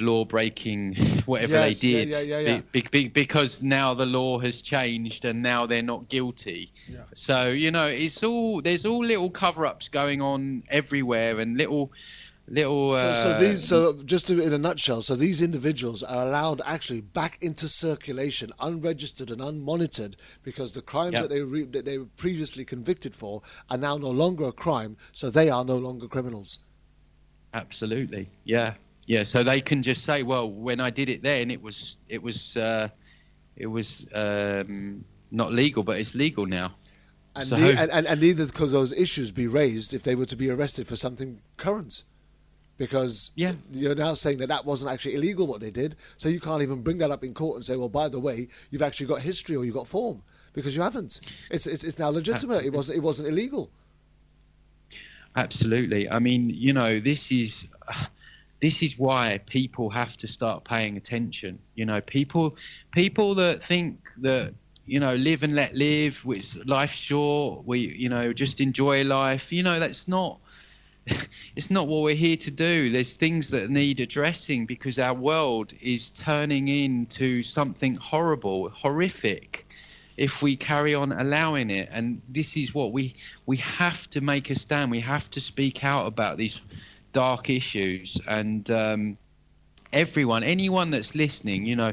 law-breaking whatever they did, because now the law has changed and now they're not guilty. So you know, there's all little cover-ups going on everywhere and little. So just in a nutshell, so these individuals are allowed actually back into circulation, unregistered and unmonitored, because the crimes that they were previously convicted for are now no longer a crime, so they are no longer criminals. Absolutely, yeah. So they can just say, well, when I did it then, it was not legal, but it's legal now. And neither could those issues be raised if they were to be arrested for something current. Because you're now saying that wasn't actually illegal what they did, so you can't even bring that up in court and say, well, by the way, you've actually got history or you've got form, because you haven't. It's now legitimate. It wasn't illegal. Absolutely. I mean, you know, this is why people have to start paying attention. You know, people that think that, you know, live and let live, life's short, you know, just enjoy life. You know, that's not. It's not what we're here to do. There's things that need addressing because our world is turning into something horrific if we carry on allowing it. And this is what we have to make a stand. We have to speak out about these dark issues. And anyone that's listening, you know,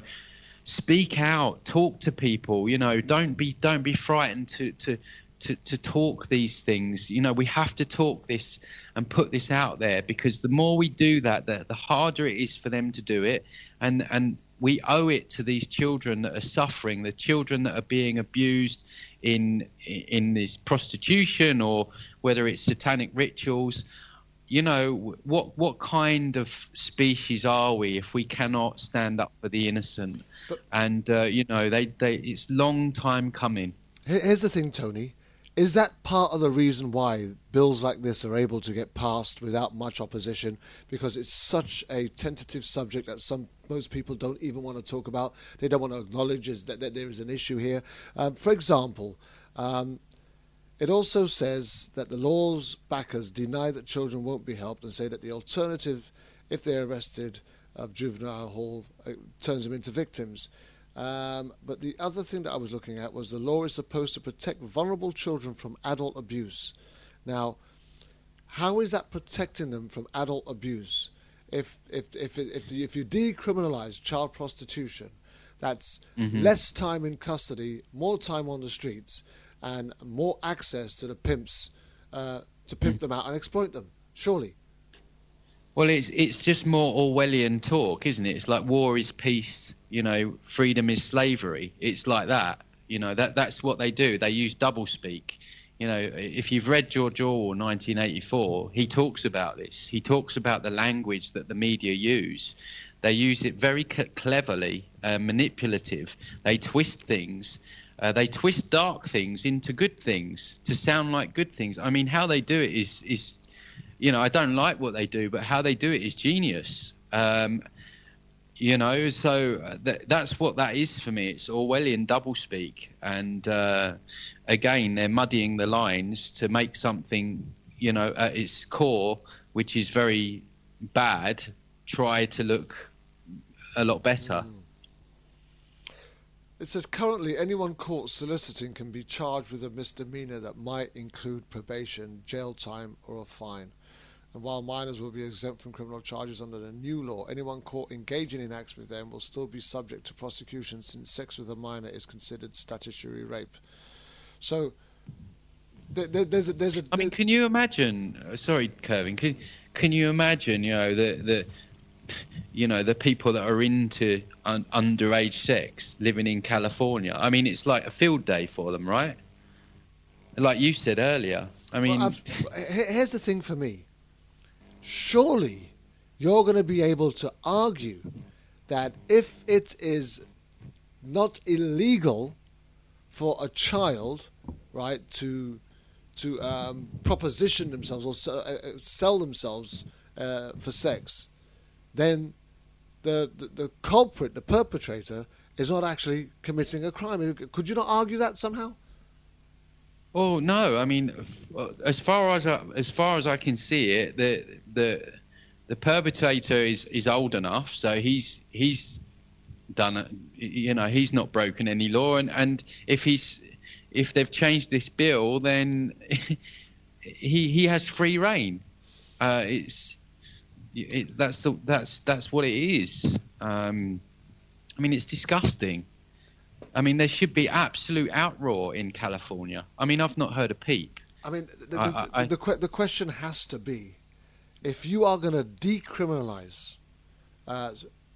speak out, talk to people. You know, don't be frightened to talk these things. You know, we have to talk this and put this out there, because the more we do that, the harder it is for them to do it. And we owe it to these children that are suffering, the children that are being abused in this prostitution, or whether it's satanic rituals. You know, what kind of species are we if we cannot stand up for the innocent? And you know, it's long time coming. Here's the thing, Tony. Is that part of the reason why bills like this are able to get passed without much opposition? Because it's such a tentative subject that most people don't even want to talk about. They don't want to acknowledge that there is an issue here. For example, it also says that the law's backers deny that children won't be helped and say that the alternative, if they're arrested of juvenile hall, turns them into victims. But the other thing that I was looking at was the law is supposed to protect vulnerable children from adult abuse. Now, how is that protecting them from adult abuse? If you decriminalize child prostitution, that's less time in custody, more time on the streets, and more access to the pimps to pimp them out and exploit them. Surely. Well, it's just more Orwellian talk, isn't it? It's like war is peace, you know, freedom is slavery. It's like that, you know, that's what they do. They use doublespeak. You know, if you've read George Orwell, 1984, he talks about this. He talks about the language that the media use. They use it very cleverly, manipulative. They twist things. They twist dark things into good things to sound like good things. I mean, how they do it is I don't like what they do, but how they do it is genius. So that's what that is for me. It's Orwellian doublespeak, and again, they're muddying the lines to make something, at its core, which is very bad, try to look a lot better. It says currently anyone caught soliciting can be charged with a misdemeanor that might include probation, jail time, or a fine. And while minors will be exempt from criminal charges under the new law, anyone caught engaging in acts with them will still be subject to prosecution, since sex with a minor is considered statutory rape. So there's a. I mean, can you imagine? Sorry, Kervin. Can you imagine? The people that are into underage sex living in California. I mean, it's like a field day for them, right? Like you said earlier. I mean, here's the thing for me. Surely you're going to be able to argue that if it is not illegal for a child, right, to proposition themselves or sell themselves for sex, then the culprit, the perpetrator, is not actually committing a crime. Could you not argue that somehow? Oh no! I mean, as far as I can see it, the perpetrator is old enough, so he's done it. He's not broken any law, and if they've changed this bill, then he has free reign. That's what it is. I mean, it's disgusting. I mean, there should be absolute outroar in California. I mean, I've not heard a peep. I mean, the question has to be, if you are going to decriminalize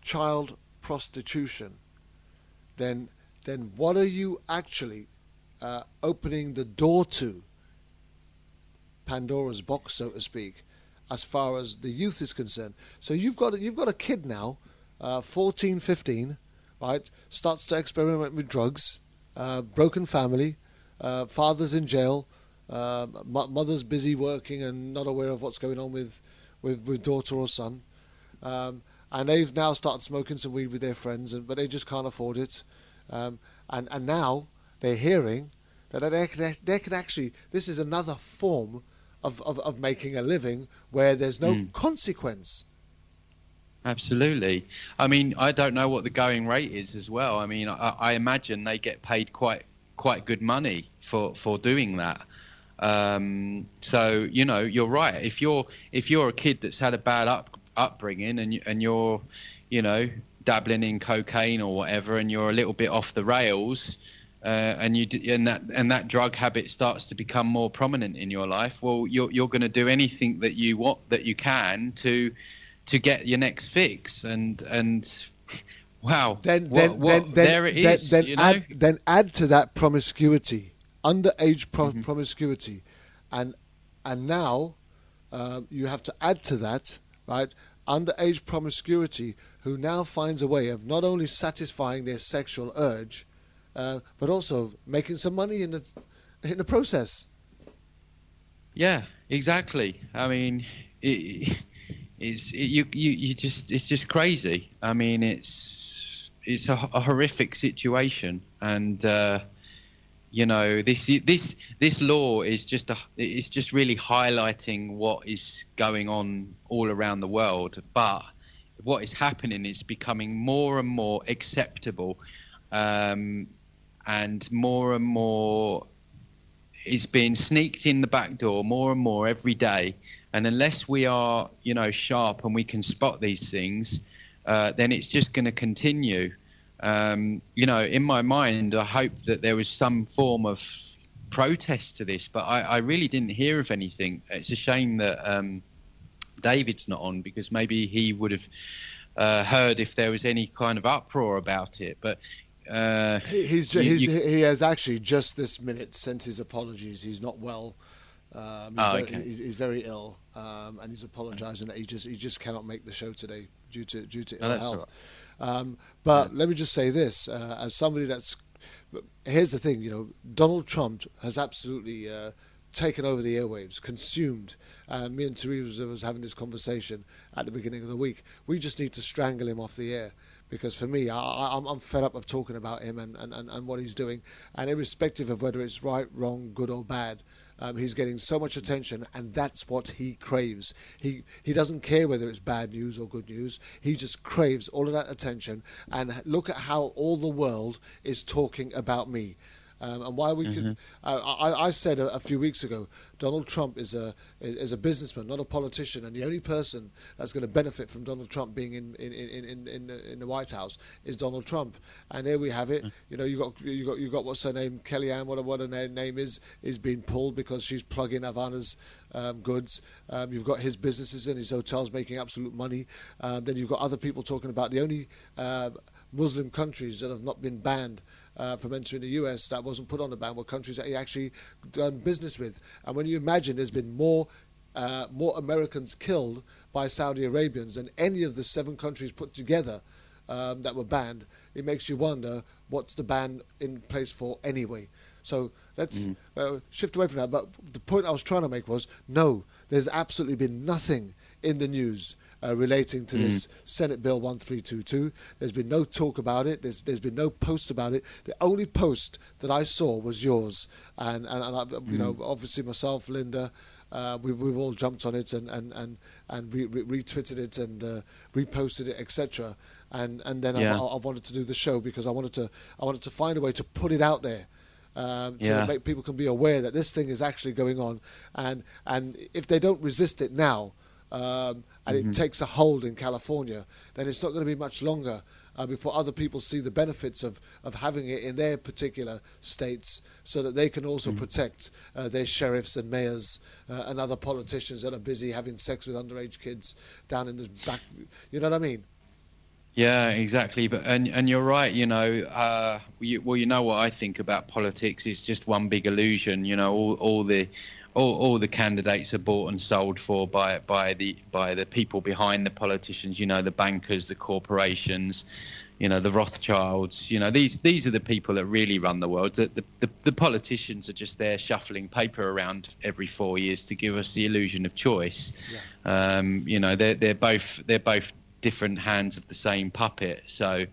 child prostitution, then what are you actually opening the door to? Pandora's box, so to speak, as far as the youth is concerned. So you've got a kid now, 14, 15, right? Starts to experiment with drugs, broken family, father's in jail, mother's busy working and not aware of what's going on with daughter or son, and they've now started smoking some weed with their friends, but they just can't afford it, and now they're hearing that they can actually, this is another form of making a living where there's no consequence. Absolutely. I mean, I don't know what the going rate is as well. I mean, I imagine they get paid quite good money for doing that. So you're right. If you're a kid that's had a bad upbringing and you're dabbling in cocaine or whatever, and you're a little bit off the rails, and that drug habit starts to become more prominent in your life, well, you're going to do anything that you can to get your next fix, and wow, then there it is. Then add to that promiscuity, underage promiscuity, and now you have to add to that, right, underage promiscuity, who now finds a way of not only satisfying their sexual urge, but also making some money in the process. Yeah, exactly. I mean, it's just crazy. I mean, it's a horrific situation, and this law is just really highlighting what is going on all around the world. But what is happening is becoming more and more acceptable, and more is being sneaked in the back door more and more every day. And unless we are, sharp and we can spot these things, then it's just going to continue. In my mind, I hope that there was some form of protest to this, but I really didn't hear of anything. It's a shame that David's not on, because maybe he would have heard if there was any kind of uproar about it. But he has actually just this minute sent his apologies. He's not well. He's very ill, and he's apologising that he just cannot make the show today due to ill health. Right. But let me just say this, as somebody here's the thing, Donald Trump has absolutely taken over the airwaves, consumed. Me and Teresa was having this conversation at the beginning of the week. We just need to strangle him off the air. Because for me, I'm fed up of talking about him and what he's doing. And irrespective of whether it's right, wrong, good or bad, he's getting so much attention, and that's what he craves. He doesn't care whether it's bad news or good news. He just craves all of that attention. And look at how all the world is talking about me. And why we can, I said a few weeks ago, Donald Trump is a businessman, not a politician, and the only person that's going to benefit from Donald Trump being in the White House is Donald Trump. And there we have it. You know, you got what's her name, Kellyanne, what her name is being pulled because she's plugging Havana's goods. You've got his businesses and his hotels making absolute money. Then you've got other people talking about the only Muslim countries that have not been banned from entering the US, that wasn't put on the ban, were countries that he actually done business with. And when you imagine there's been more Americans killed by Saudi Arabians than any of the 7 countries put together that were banned, it makes you wonder what's the ban in place for anyway. So let's shift away from that. But the point I was trying to make was, no, there's absolutely been nothing in the news relating to this Senate Bill 1322. There's been no talk about it. There's been no posts about it. The only post that I saw was yours, and I, you know, obviously myself, Linda, we've all jumped on it and retweeted it and reposted it, etc. And then I wanted to do the show because I wanted to find a way to put it out there. So that make people can be aware that this thing is actually going on, and if they don't resist it now, and it takes a hold in California, then it's not going to be much longer before other people see the benefits of having it in their particular states, so that they can also protect their sheriffs and mayors and other politicians that are busy having sex with underage kids down in the back. You know what I mean? Yeah, exactly. But and you're right. You know, you know what I think about politics is just one big illusion. You know, all the candidates are bought and sold for by the people behind the politicians. You know, the bankers, the corporations, you know, the Rothschilds. You know, these are the people that really run the world. The politicians are just there shuffling paper around every 4 years to give us the illusion of choice. Yeah. You know, they're both different hands of the same puppet. So,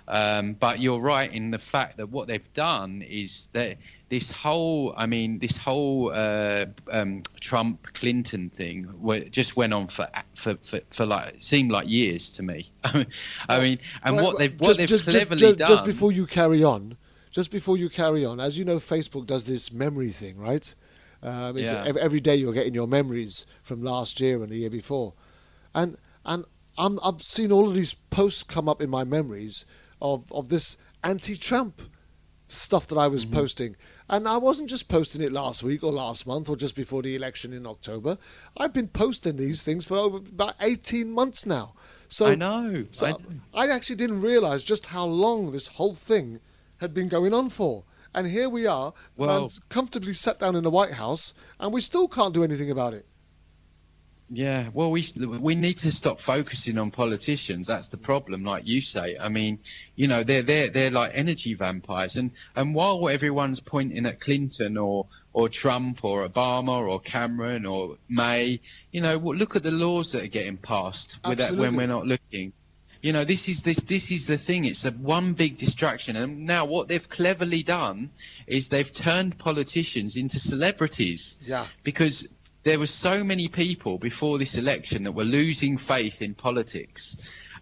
but you're right in the fact that what they've done is that this whole Trump-Clinton thing just went on for like, it seemed like years to me. I mean, and what they've cleverly done. Just before you carry on, as you know, Facebook does this memory thing, right? Every day you're getting your memories from last year and the year before, and I've seen all of these posts come up in my memories of this anti-Trump stuff that I was posting. And I wasn't just posting it last week or last month or just before the election in October. I've been posting these things for over about 18 months now. So I know. I actually didn't realise just how long this whole thing had been going on for. And here we are, man's comfortably sat down in the White House, and we still can't do anything about it. Yeah, well, we need to stop focusing on politicians. That's the problem, like you say. I mean, you know, they're like energy vampires, and while everyone's pointing at Clinton or Trump or Obama or Cameron or May, you know, look at the laws that are getting passed when we're not looking. You know, this is the thing. It's one big distraction, and now what they've cleverly done is they've turned politicians into celebrities. Yeah, because there were so many people before this election that were losing faith in politics,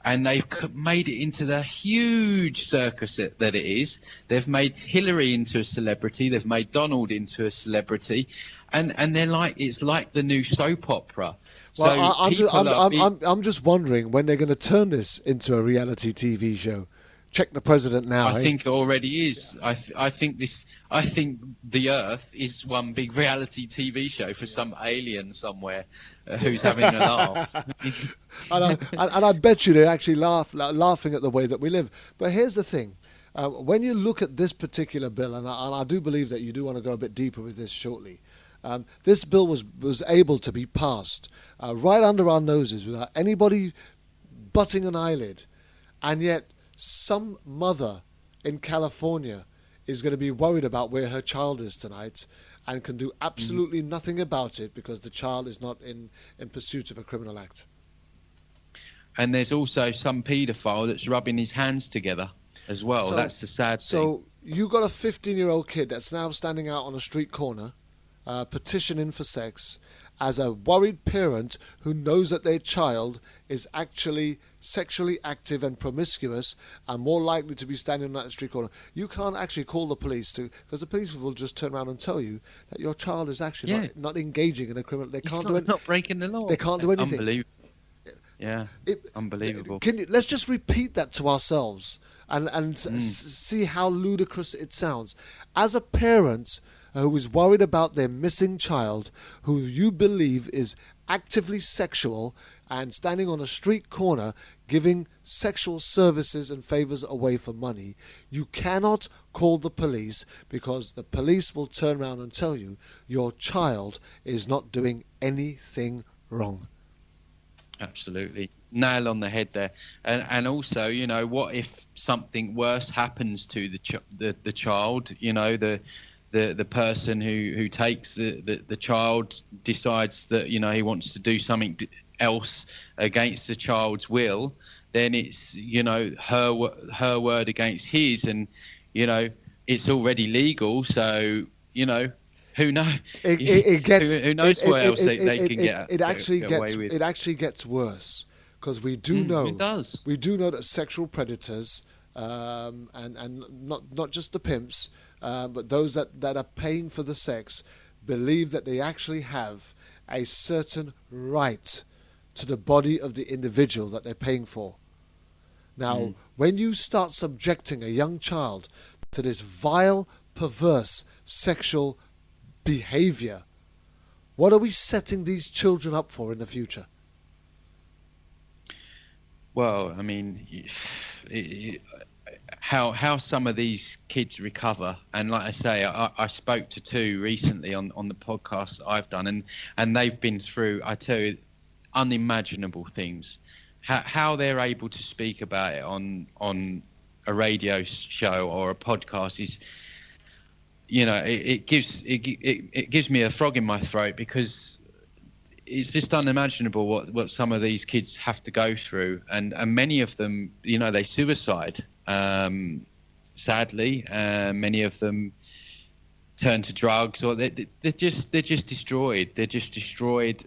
and they've made it into the huge circus that it is. They've made Hillary into a celebrity. They've made Donald into a celebrity, and they're like, it's like the new soap opera. Well, I'm just wondering when they're going to turn this into a reality TV show. Check the president now. I think it already is. I think the Earth is one big reality TV show for some alien somewhere who's having a laugh. and I bet you they're actually laughing at the way that we live. But here's the thing: when you look at this particular bill, and I do believe that you do want to go a bit deeper with this shortly. This bill was able to be passed right under our noses without anybody butting an eyelid, and yet some mother in California is going to be worried about where her child is tonight, and can do absolutely nothing about it because the child is not in pursuit of a criminal act. And there's also some paedophile that's rubbing his hands together as well. That's the sad thing. So you got a 15-year-old kid that's now standing out on a street corner, petitioning for sex, as a worried parent who knows that their child is actually sexually active and promiscuous and more likely to be standing on that street corner. You can't actually call the police because the police will just turn around and tell you that your child is actually not engaging in a criminal. They can't do anything. Not breaking the law. They can't do anything. Unbelievable. Yeah, unbelievable. Let's just repeat that to ourselves and see how ludicrous it sounds. As a parent who is worried about their missing child, who you believe is actively sexual and standing on a street corner giving sexual services and favors away for money, you cannot call the police because the police will turn around and tell you your child is not doing anything wrong. Absolutely. Nail on the head there. And also, you know, what if something worse happens to the child? You know, the person who takes the child decides that, you know, he wants to do something else against the child's will, then it's, you know, her word against his, and, you know, it's already legal, so, you know, who knows? Who knows what else they can get away with? It actually gets worse because we do know it does. We do know that sexual predators and not just the pimps, but those that are paying for the sex believe that they actually have a certain right to the body of the individual that they're paying for. Now, when you start subjecting a young child to this vile, perverse sexual behavior, what are we setting these children up for in the future? Well, I mean, how some of these kids recover, and like I say, I spoke to two recently on the podcast I've done, and they've been through, I tell you, unimaginable things. How they're able to speak about it on a radio show or a podcast is, you know, it gives me a frog in my throat, because it's just unimaginable what some of these kids have to go through, and many of them, you know, they suicide. Sadly, many of them turn to drugs, or they're just destroyed. They're just destroyed.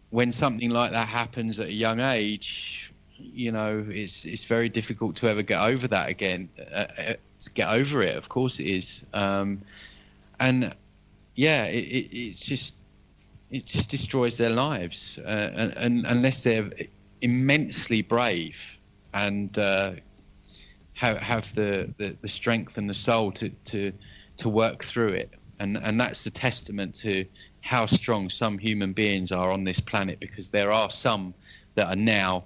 When something like that happens at a young age, you know, it's very difficult to ever get over that again. Get over it, of course it is. And yeah, it just destroys their lives, and unless they're immensely brave and have the strength and the soul to work through it, and that's the testament to how strong some human beings are on this planet, because there are some that are now,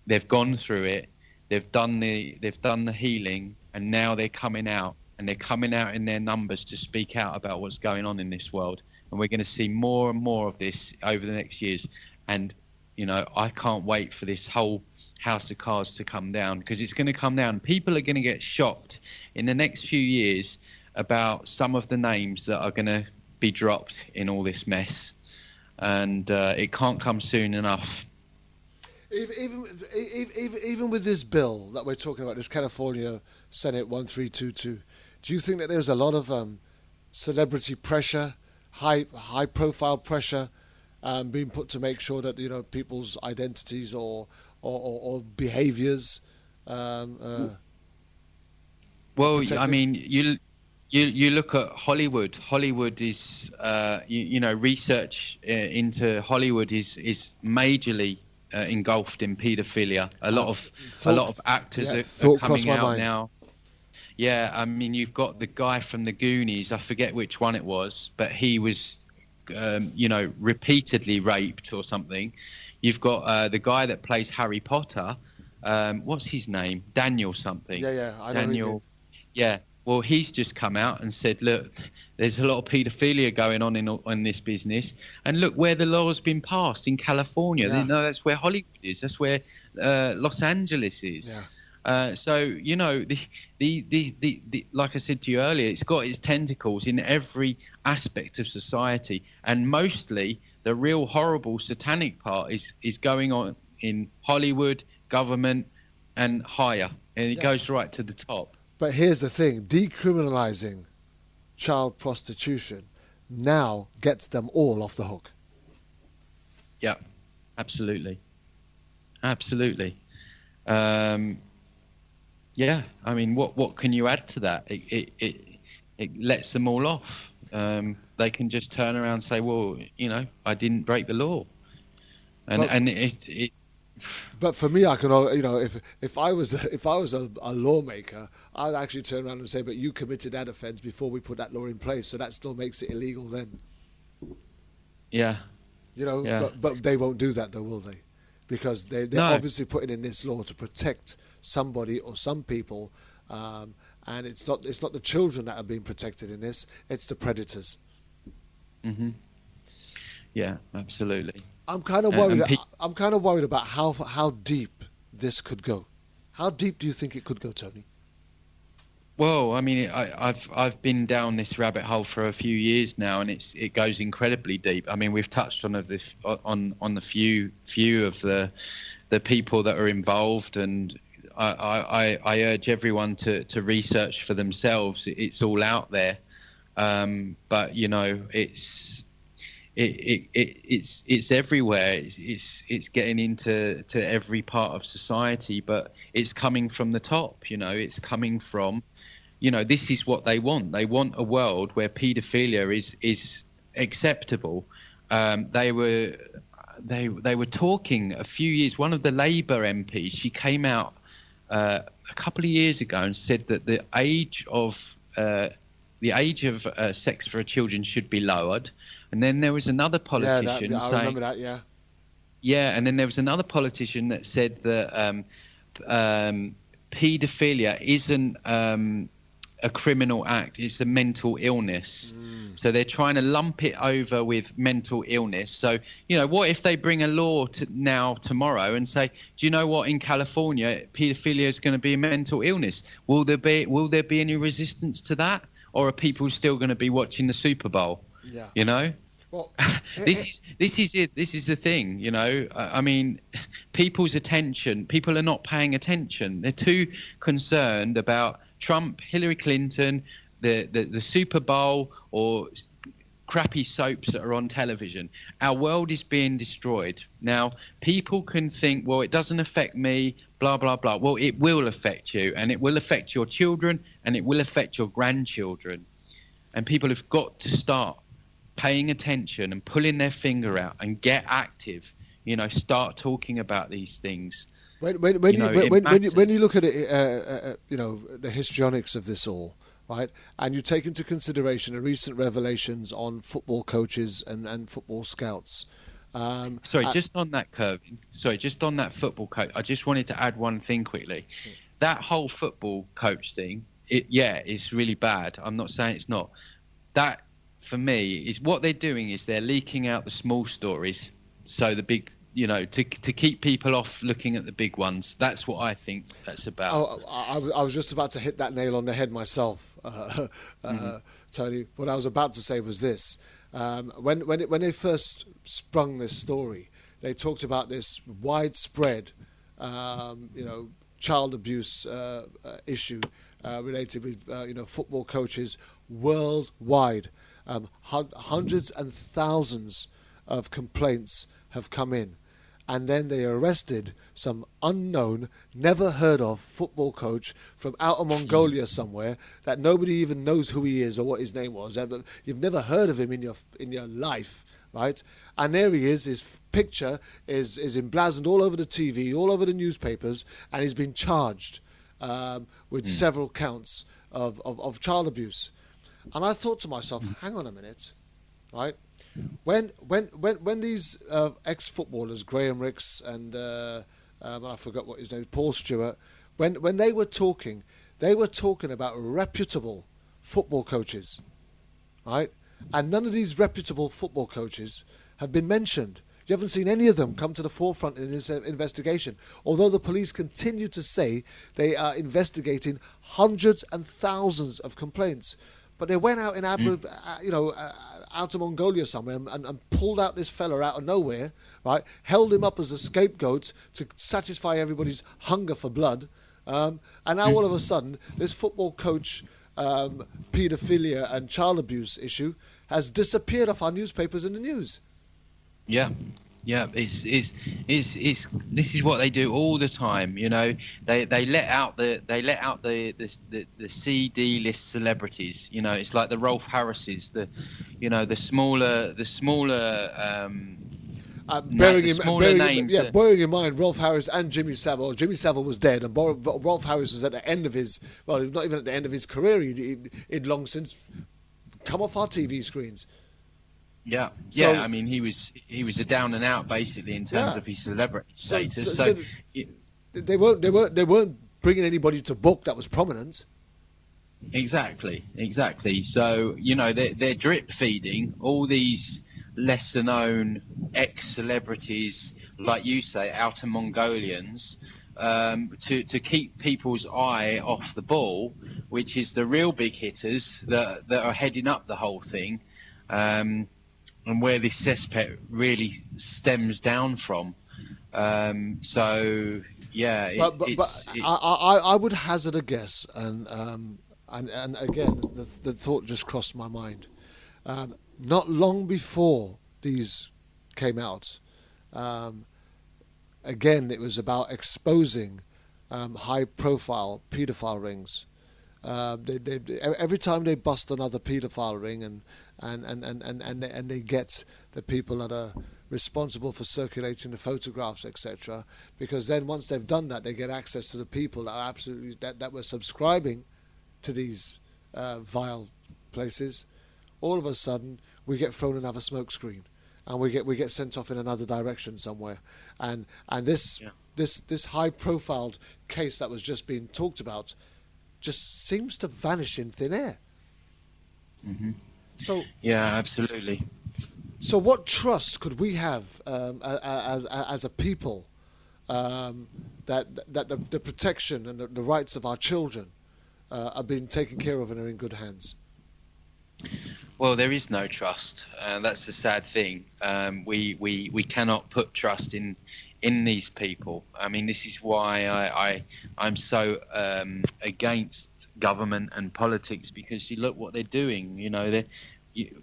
they've gone through it, they've done the healing, and now they're coming out, and they're coming out in their numbers to speak out about what's going on in this world. And we're going to see more and more of this over the next years. And, you know, I can't wait for this whole house of cards to come down, because it's going to come down. People are going to get shocked in the next few years about some of the names that are going to be dropped in all this mess. And it can't come soon enough. Even with this bill that we're talking about, this California Senate 1322, do you think that there's a lot of celebrity pressure, high profile pressure being put to make sure that, you know, people's identities or behaviors well, protected? I mean, you look at Hollywood. Hollywood is you know, research into Hollywood is majorly engulfed in paedophilia. A lot of actors are coming out now. Yeah, I mean, you've got the guy from the Goonies. I forget which one it was, but he was, you know, repeatedly raped or something. You've got the guy that plays Harry Potter. What's his name? Daniel something. Yeah, I know Daniel. Yeah. Well, he's just come out and said, look, there's a lot of paedophilia going on in this business. And look where the law has been passed in California. Yeah. No, that's where Hollywood is. That's where Los Angeles is. Yeah. So the like I said to you earlier, it's got its tentacles in every aspect of society, and mostly the real horrible satanic part is going on in Hollywood, government, and higher, and it goes right to the top. But here's the thing: decriminalizing child prostitution now gets them all off the hook. Yeah, absolutely. Yeah, I mean, what can you add to that? It lets them all off. They can just turn around and say, well, I didn't break the law, But for me, I can, if I was a lawmaker, I'd actually turn around and say, but you committed that offence before we put that law in place, so that still makes it illegal then. Yeah. But they won't do that though, will they? Because they're obviously putting in this law to protect somebody or some people, and it's not the children that are being protected in this; it's the predators. Mm-hmm. Yeah, absolutely. I'm kind of worried. I'm kind of worried about how deep this could go. How deep do you think it could go, Tony? Well, I mean, I've been down this rabbit hole for a few years now, and it goes incredibly deep. I mean, we've touched on the few of the people that are involved, and I urge everyone to research for themselves. It's all out there, but it's everywhere. It's getting into every part of society, but it's coming from the top. It's coming from. This is what they want. They want a world where paedophilia is acceptable. They were talking a few years. One of the Labour MPs, she came out a couple of years ago and said that the age of sex for children should be lowered. And then there was another politician saying, I remember that. Yeah. Yeah, and then there was another politician that said that paedophilia isn't a criminal act, it's a mental illness. So they're trying to lump it over with mental illness. So, what if they bring a law tomorrow and say, do you know what, in California, paedophilia is going to be a mental illness? Will there be any resistance to that? Or are people still going to be watching the Super Bowl? Yeah. Well, this is it. This is the thing, I mean, people are not paying attention. They're too concerned about Trump, Hillary Clinton, the Super Bowl, or crappy soaps that are on television. Our world is being destroyed. Now, people can think, well, it doesn't affect me, blah, blah, blah. Well, it will affect you, and it will affect your children, and it will affect your grandchildren. And people have got to start paying attention and pulling their finger out and get active. Start talking about these things. When you look at it, the histrionics of this all, right, and you take into consideration the recent revelations on football coaches and football scouts. Just on that football coach, I just wanted to add one thing quickly. That whole football coach thing, it's really bad. I'm not saying it's not. That, for me, is what they're doing is they're leaking out the small stories, so the big, to keep people off looking at the big ones. That's what I think that's about. I was just about to hit that nail on the head myself, Tony. What I was about to say was this. When they first sprung this story, they talked about this widespread, child abuse issue related with, football coaches worldwide. Hundreds and thousands of complaints have come in, and then they arrested some unknown, never heard of football coach from Outer Mongolia somewhere that nobody even knows who he is or what his name was. You've never heard of him in your life, right? And there he is. His picture is emblazoned all over the TV, all over the newspapers, and he's been charged with several counts of child abuse. And I thought to myself, hang on a minute, right? When these ex-footballers, Graham Rix and I forgot what his name, Paul Stewart, when they were talking about reputable football coaches, right? And none of these reputable football coaches have been mentioned. You haven't seen any of them come to the forefront in this investigation, although the police continue to say they are investigating hundreds and thousands of complaints. But they went out in out of Mongolia somewhere and pulled out this fella out of nowhere, right? Held him up as a scapegoat to satisfy everybody's hunger for blood. And now all of a sudden, this football coach paedophilia and child abuse issue has disappeared off our newspapers and the news. Yeah. It's this is what they do all the time. You know, they let out the CD list celebrities. You know, it's like the Rolf Harrises, the smaller names. Bearing in mind Rolf Harris and Jimmy Savile. Jimmy Savile was dead, and Rolf Harris was at the end of his, well, not even at the end of his career. He'd long since come off our TV screens. Yeah. I mean, he was a down and out basically in terms of his celebrity status. So they weren't bringing anybody to book that was prominent. Exactly. So they're drip feeding all these lesser known ex-celebrities, like you say, outer Mongolians, to keep people's eye off the ball, which is the real big hitters that are heading up the whole thing, and where this cesspit really stems down from. I would hazard a guess, and again, the thought just crossed my mind. Not long before these came out, again, it was about exposing high-profile paedophile rings. Every time they bust another paedophile ring, and they get the people that are responsible for circulating the photographs, etc. Because then once they've done that, they get access to the people that are that were subscribing to these vile places. All of a sudden, we get thrown another smoke screen, and we get sent off in another direction somewhere. And this high-profile case that was just being talked about just seems to vanish in thin air. Mm-hmm. So yeah, absolutely. So what trust could we have as a people that the protection and the rights of our children are being taken care of and are in good hands? Well, there is no trust. That's the sad thing. We cannot put trust in these people. I mean, this is why I'm so against government and politics, because you look what they're doing. You know,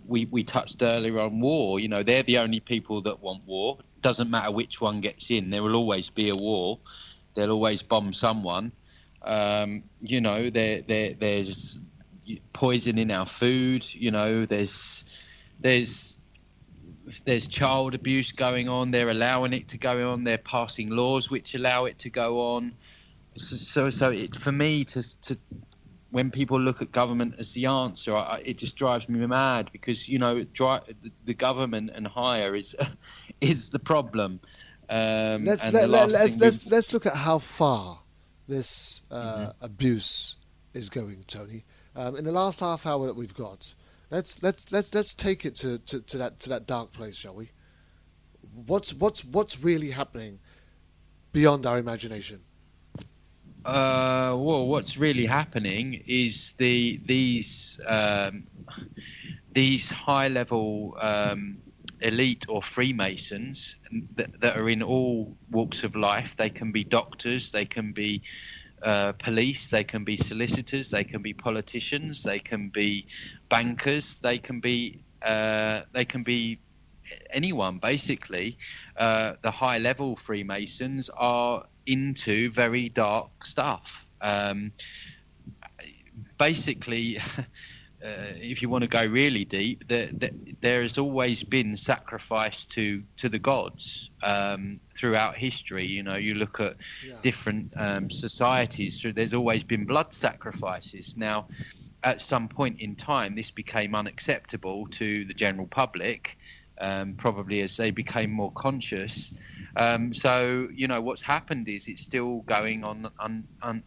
we touched earlier on war. You know, they're the only people that want war. Doesn't matter which one gets in. There will always be a war. They'll always bomb someone. There's poison in our food. You know, there's child abuse going on. They're allowing it to go on. They're passing laws which allow it to go on. So for me to when people look at government as the answer, it just drives me mad, because the government and higher is the problem. Let's look at how far this abuse is going, Tony. In the last half hour that we've got, let's take it to that dark place, shall we? What's really happening beyond our imagination? Well, what's really happening is these high-level elite or Freemasons that are in all walks of life. They can be doctors, they can be police, they can be solicitors, they can be politicians, they can be bankers, they can be anyone, basically. The high-level Freemasons are into very dark stuff. Basically, if you want to go really deep, there has always been sacrifice to the gods throughout history. You know, you look at different societies, there's always been blood sacrifices. Now, at some point in time, this became unacceptable to the general public, probably as they became more conscious. So, what's happened is it's still going on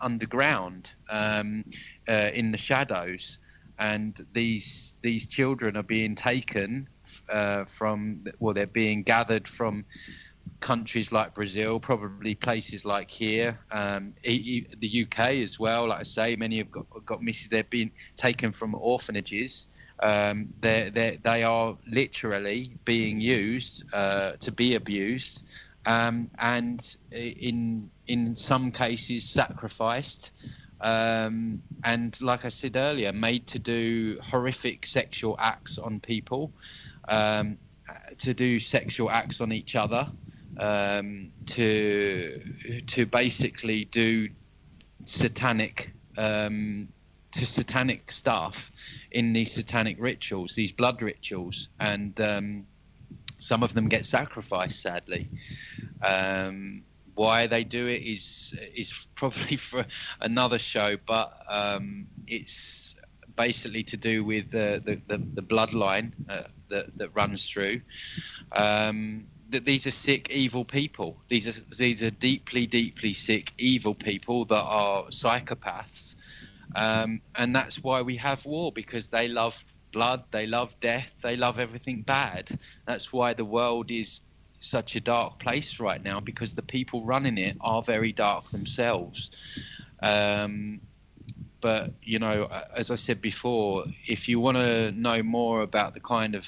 underground, in the shadows. And these children are being taken they're being gathered from countries like Brazil, probably places like here, the UK as well. Like I say, many have got missing. They've been taken from orphanages. They are literally being used to be abused, and in some cases sacrificed. And like I said earlier, made to do horrific sexual acts on people, to do sexual acts on each other, to basically do satanic stuff in these satanic rituals, these blood rituals, and some of them get sacrificed, sadly. Why they do it is probably for another show, but it's basically to do with the bloodline that runs through. That these are sick, evil people. These are deeply, deeply sick, evil people that are psychopaths, and that's why we have war, because they love blood, they love death, they love everything bad. That's why the world is such a dark place right now, because the people running it are very dark themselves. But you know, as I said before, if you want to know more about the kind of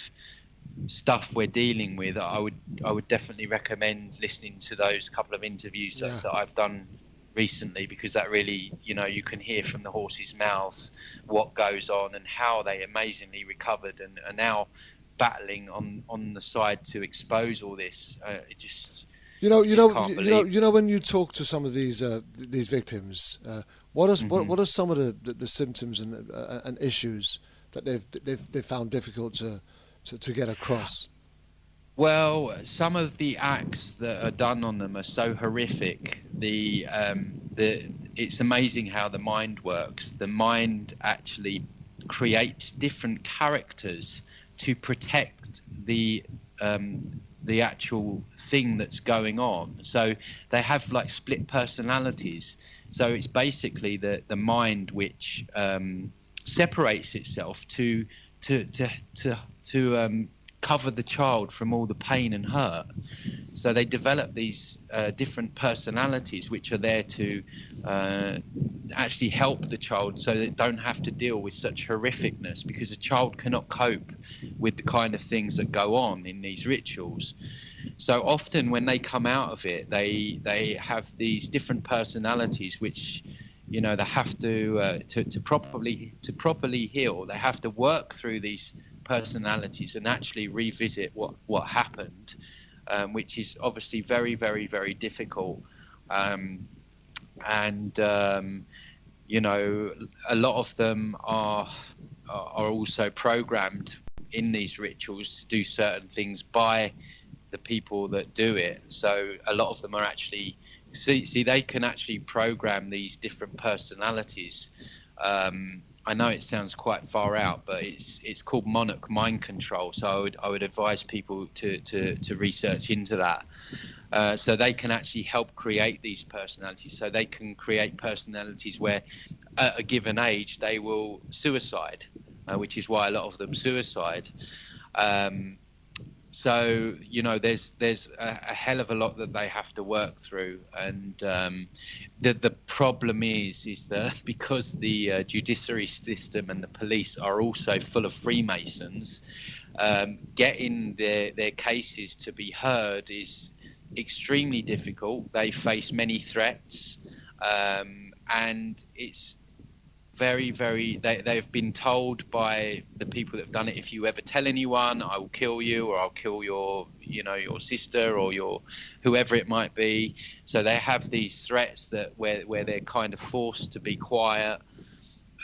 stuff we're dealing with, I would definitely recommend listening to those couple of interviews that I've done recently, because that really, you know, you can hear from the horses' mouths what goes on and how they amazingly recovered and are now battling on the side to expose all this. It just you know when you talk to some of these victims, what are some of the symptoms and issues that they've found difficult to get across? Well, some of the acts that are done on them are so horrific. It's amazing how the mind works. The mind actually creates different characters to protect the actual thing that's going on. So they have like split personalities. So it's basically the mind which separates itself to cover the child from all the pain and hurt. So they develop these different personalities which are there to actually help the child, so they don't have to deal with such horrificness, because a child cannot cope with the kind of things that go on in these rituals. So often when they come out of it, they have these different personalities which, you know, they have to properly heal. They have to work through these personalities and actually revisit what happened, which is obviously very, very, very difficult. You know, a lot of them are also programmed in these rituals to do certain things by the people that do it. So a lot of them are actually see they can actually program these different personalities. I know it sounds quite far out, but it's called monarch mind control. So I would advise people to research into that. So they can actually help create these personalities. So they can create personalities where at a given age they will suicide, which is why a lot of them suicide. So, you know, there's a hell of a lot that they have to work through. And the problem is that because the judiciary system and the police are also full of Freemasons, getting their cases to be heard is extremely difficult. They face many threats, and it's very, very. They've been told by the people that have done it, if you ever tell anyone, I will kill you, or I'll kill your sister or your whoever it might be. So they have these threats that where they're kind of forced to be quiet.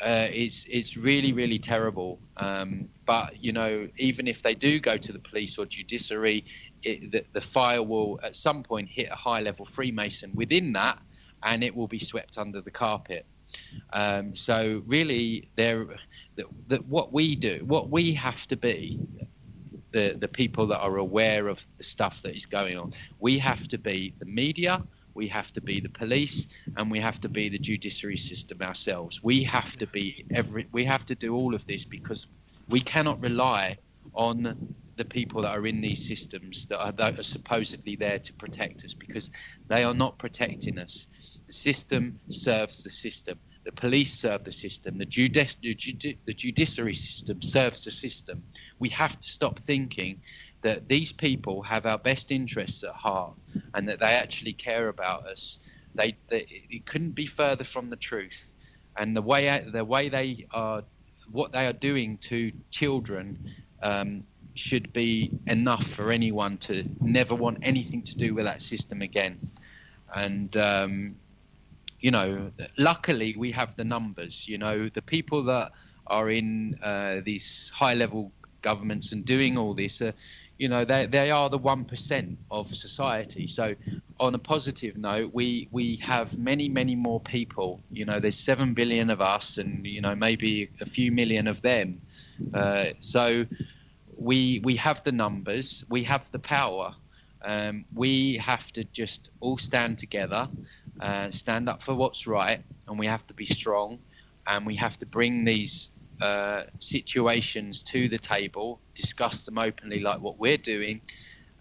It's really, really terrible. But you know, even if they do go to the police or judiciary, the file will at some point hit a high-level Freemason within that, and it will be swept under the carpet. So really, what we have to be, the people that are aware of the stuff that is going on, we have to be the media, we have to be the police, and we have to be the judiciary system ourselves. We have to be we have to do all of this, because we cannot rely on the people that are in these systems that are supposedly there to protect us, because they are not protecting us. The system serves the system. The police serve the system. The judiciary system serves the system. We have to stop thinking that these people have our best interests at heart and that they actually care about us. It couldn't be further from the truth. And the way they are, what they are doing to children, should be enough for anyone to never want anything to do with that system again. And luckily we have the numbers. The people that are in these high-level governments and doing all this, they are the 1% of society. So on a positive note, we have many, many more people. There's 7 billion of us and, maybe a few million of them. So we have the numbers, we have the power. We have to just all stand together, stand up for what's right, and we have to be strong, and we have to bring these situations to the table, discuss them openly like what we're doing,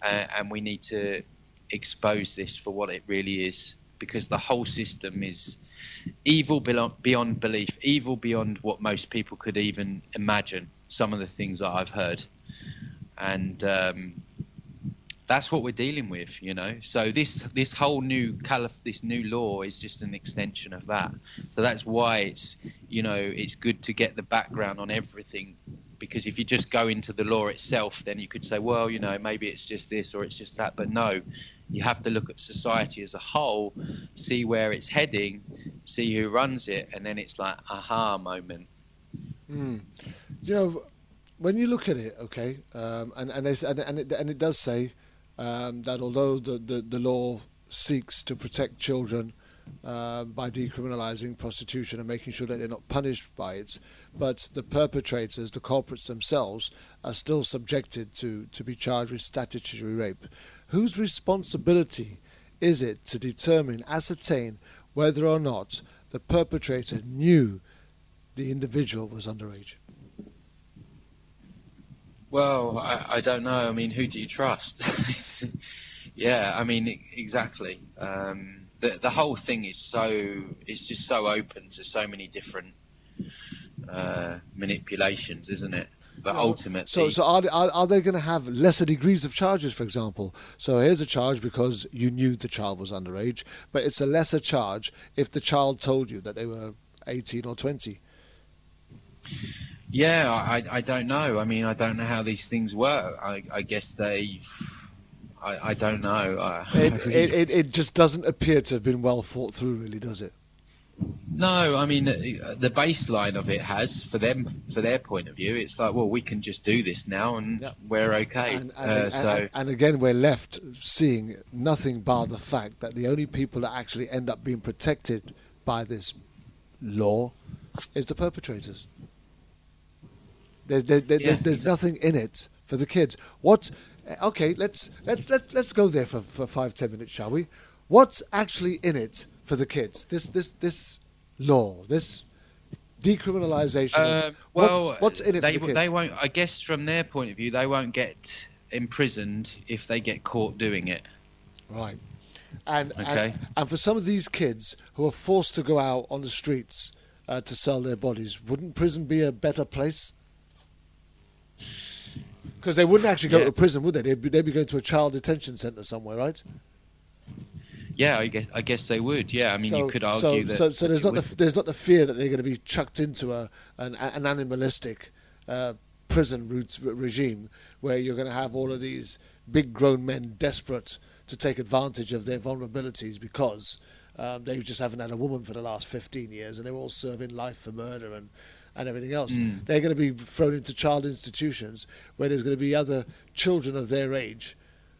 and we need to expose this for what it really is, because the whole system is evil beyond belief, evil beyond what most people could even imagine, some of the things that I've heard. And that's what we're dealing with, So this whole new law is just an extension of that. So that's why it's good to get the background on everything, because if you just go into the law itself, then you could say, well, maybe it's just this or it's just that. But no, you have to look at society as a whole, see where it's heading, see who runs it, and then it's like aha moment. When you look at it, okay, and it does say that although the law seeks to protect children by decriminalising prostitution and making sure that they're not punished by it, but the perpetrators, the culprits themselves, are still subjected to be charged with statutory rape. Whose responsibility is it to ascertain whether or not the perpetrator knew the individual was underage? Well, I don't know. I mean, who do you trust? Yeah, I mean, exactly. The whole thing is just so open to so many different manipulations, isn't it? But ultimately, so are they going to have lesser degrees of charges, for example? So here's a charge because you knew the child was underage, but it's a lesser charge if the child told you that they were 18 or 20. Yeah, I don't know. I mean, I don't know how these things work. I guess I don't know. It just doesn't appear to have been well thought through, really, does it? No, I mean, the baseline of it has, for their point of view, it's like, well, we can just do this now and we're okay. And again, we're left seeing nothing bar the fact that the only people that actually end up being protected by this law is the perpetrators. There's nothing in it for the kids. What? Okay, let's go there for 5-10 minutes, shall we? What's actually in it for the kids? This law, this decriminalisation. What's in it for the kids? They won't. I guess from their point of view, they won't get imprisoned if they get caught doing it. Right. And for some of these kids who are forced to go out on the streets to sell their bodies, wouldn't prison be a better place? Because they wouldn't actually go to prison, would they? They'd be going to a child detention centre somewhere, right? Yeah, I guess they would. Yeah, I mean, you could argue that. So there's not the fear that they're going to be chucked into an animalistic prison regime where you're going to have all of these big grown men desperate to take advantage of their vulnerabilities because they just haven't had a woman for the last 15 years and they're all serving life for murder and everything else. They're going to be thrown into child institutions where there's going to be other children of their age,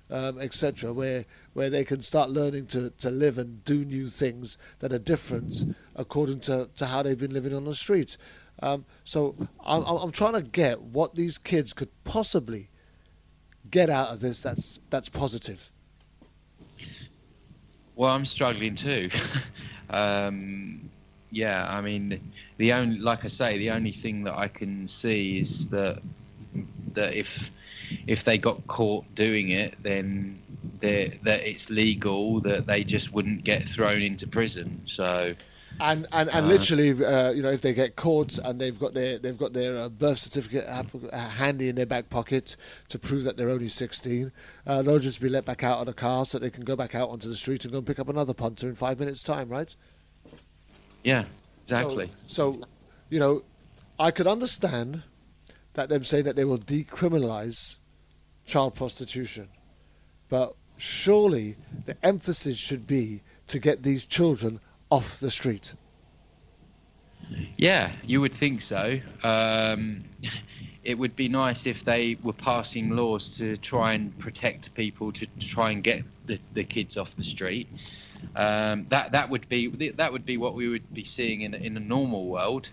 etc., where they can start learning to live and do new things that are different according to how they've been living on the street. So I'm trying to get what these kids could possibly get out of this that's positive. Well, I'm struggling too. Yeah, I mean, the only thing that I can see is that if they got caught doing it, then that it's legal, that they just wouldn't get thrown into prison. So. And literally, if they get caught and they've got their birth certificate handy in their back pocket to prove that they're only 16, they'll just be let back out of the car so they can go back out onto the street and go and pick up another punter in 5 minutes' time, right? Yeah, exactly. So I could understand that them saying that they will decriminalise child prostitution, but surely the emphasis should be to get these children off the street. Yeah, you would think so. It would be nice if they were passing laws to try and protect people, to try and get the kids off the street. That would be what we would be seeing in a normal world.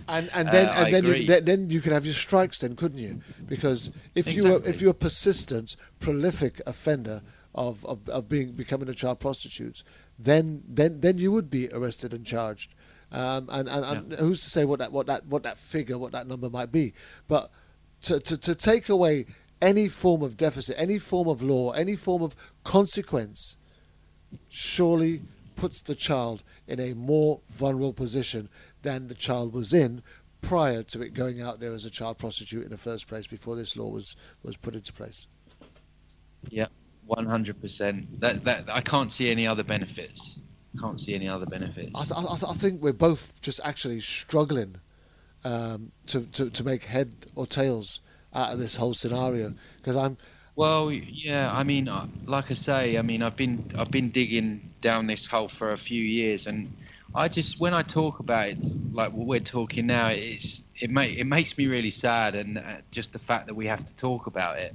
And then you could have your strikes, then, couldn't you? Because if you're a persistent, prolific offender of becoming a child prostitute, then you would be arrested and charged. And who's to say what that figure, what that number might be? But to take away any form of deficit, any form of law, any form of consequence, surely puts the child in a more vulnerable position than the child was in prior to it going out there as a child prostitute in the first place, before this law was put into place. Yeah, 100%. That I can't see any other benefits. I think we're both just actually struggling to make head or tails out of this whole scenario, because I'm. Well, yeah. I mean, like I say, I mean, I've been digging down this hole for a few years, and when I talk about it, like what we're talking now, it makes me really sad, and just the fact that we have to talk about it.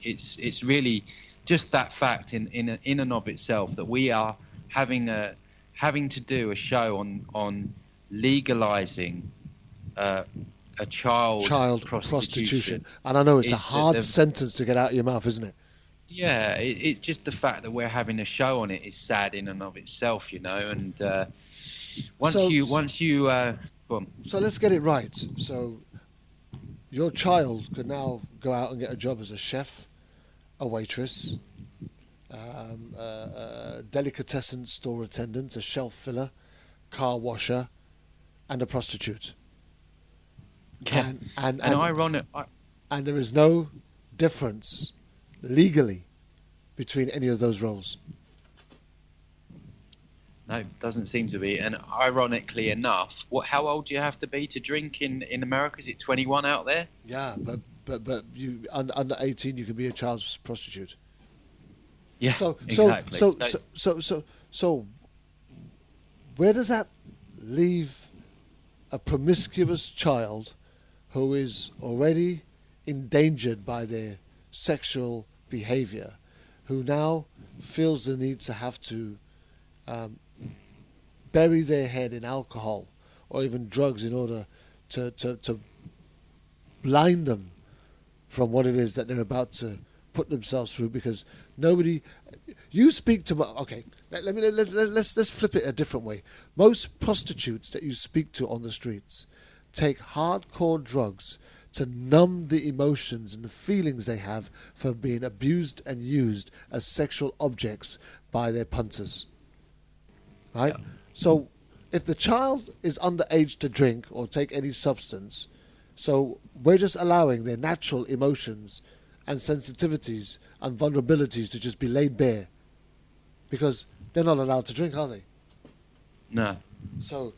It's really just that fact in and of itself that we are having to do a show on legalizing a child prostitution. And I know it's a hard sentence to get out of your mouth, isn't it? Yeah, it's just the fact that we're having a show on it is sad in and of itself, And once you go on. So let's get it right. So your child could now go out and get a job as a chef, a waitress, a delicatessen store attendant, a shelf filler, car washer, and a prostitute. Yeah. And ironic. And there is no difference legally between any of those roles. No, doesn't seem to be. And ironically enough, how old do you have to be to drink in America? Is it 21 out there? Yeah, but you under 18 you can be a child prostitute. Yeah, exactly. So where does that leave a promiscuous child who is already endangered by their sexual behavior, who now feels the need to have to bury their head in alcohol or even drugs in order to blind them from what it is that they're about to put themselves through? Because nobody, you speak to, okay, let's flip it a different way. Most prostitutes that you speak to on the streets take hardcore drugs to numb the emotions and the feelings they have for being abused and used as sexual objects by their punters. Right? Yeah. So if the child is underage to drink or take any substance, so we're just allowing their natural emotions and sensitivities and vulnerabilities to just be laid bare, because they're not allowed to drink, are they? No. So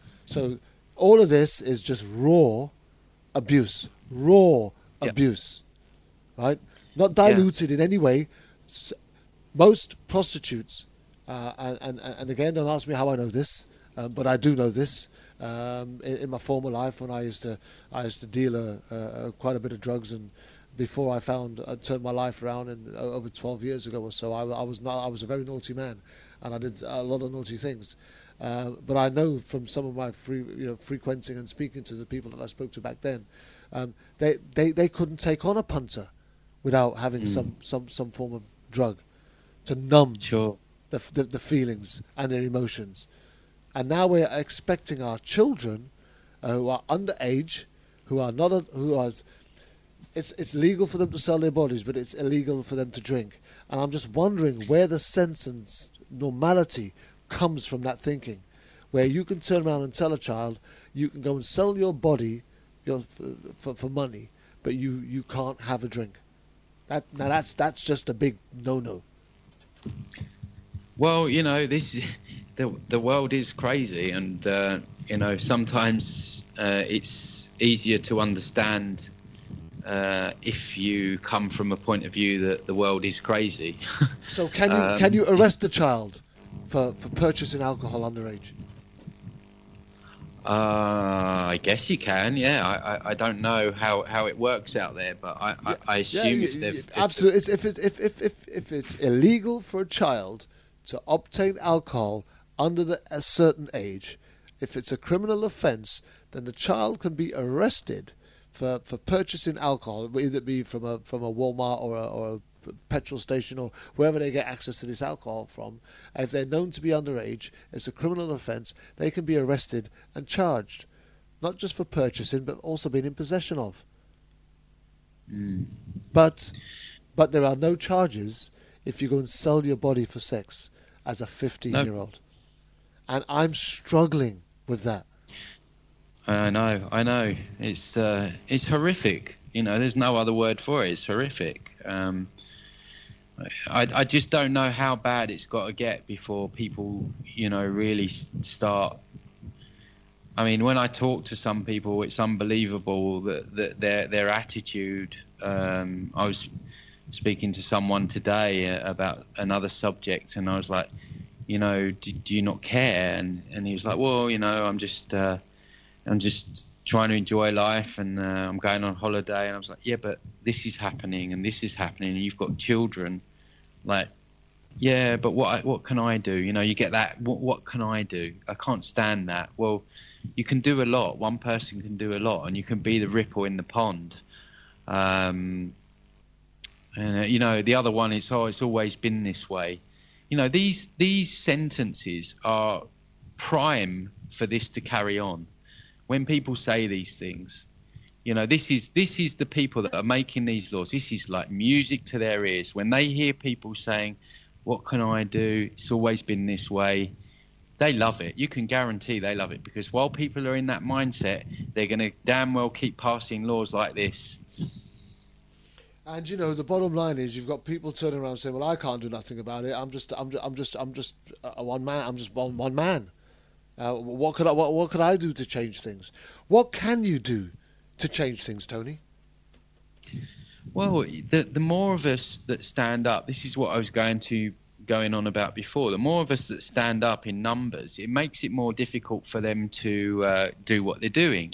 all of this is just raw abuse, right? Not diluted in any way. Most prostitutes, and again, don't ask me how I know this, but I do know this. In my former life, when I used to deal quite a bit of drugs, and before I turned my life around, and over 12 years ago or so, I was a very naughty man, and I did a lot of naughty things. But I know from some of my frequenting and speaking to the people that I spoke to back then, they couldn't take on a punter without having some form of drug to numb the feelings and their emotions. And now we're expecting our children who are underage, who are it's legal for them to sell their bodies, but it's illegal for them to drink. And I'm just wondering where the sense and normality comes from that thinking, where you can turn around and tell a child, you can go and sell your body for money, but you can't have a drink. That's just a big no-no. Well, the world is crazy, and sometimes it's easier to understand if you come from a point of view that the world is crazy. So can you arrest a child for purchasing alcohol underage? I guess you can. Yeah, I don't know how it works out there, but I assume absolutely. If it's illegal for a child to obtain alcohol under a certain age, if it's a criminal offence, then the child can be arrested for purchasing alcohol, either it be from a Walmart or a petrol station or wherever they get access to this alcohol from. If they're known to be underage, it's a criminal offence, they can be arrested and charged, not just for purchasing, but also being in possession of. But there are no charges if you go and sell your body for sex as a 15-year-old. And I'm struggling with that. I know. It's horrific. There's no other word for it. It's horrific. I just don't know how bad it's got to get before people, really start. I mean, when I talk to some people, it's unbelievable that their attitude. I was speaking to someone today about another subject, and I was like, do you not care? And he was like, well, I'm just trying to enjoy life, and I'm going on holiday. And I was like, yeah, but this is happening, and this is happening, and you've got children. Like, yeah, but what can I do? You get that. What can I do? I can't stand that. Well, you can do a lot. One person can do a lot, and you can be the ripple in the pond. And the other one is, it's always been this way. These sentences are prime for this to carry on. When people say these things, this is the people that are making these laws. This is like music to their ears. When they hear people saying, what can I do? It's always been this way. They love it. You can guarantee they love it, because while people are in that mindset, they're going to damn well keep passing laws like this. And the bottom line is, you've got people turning around saying, well, I can't do nothing about it. I'm just a one man. I'm just one man. What could I do to change things? What can you do to change things, Tony? Well, the more of us that stand up, this is what I was going on about before. The more of us that stand up in numbers, it makes it more difficult for them to do what they're doing.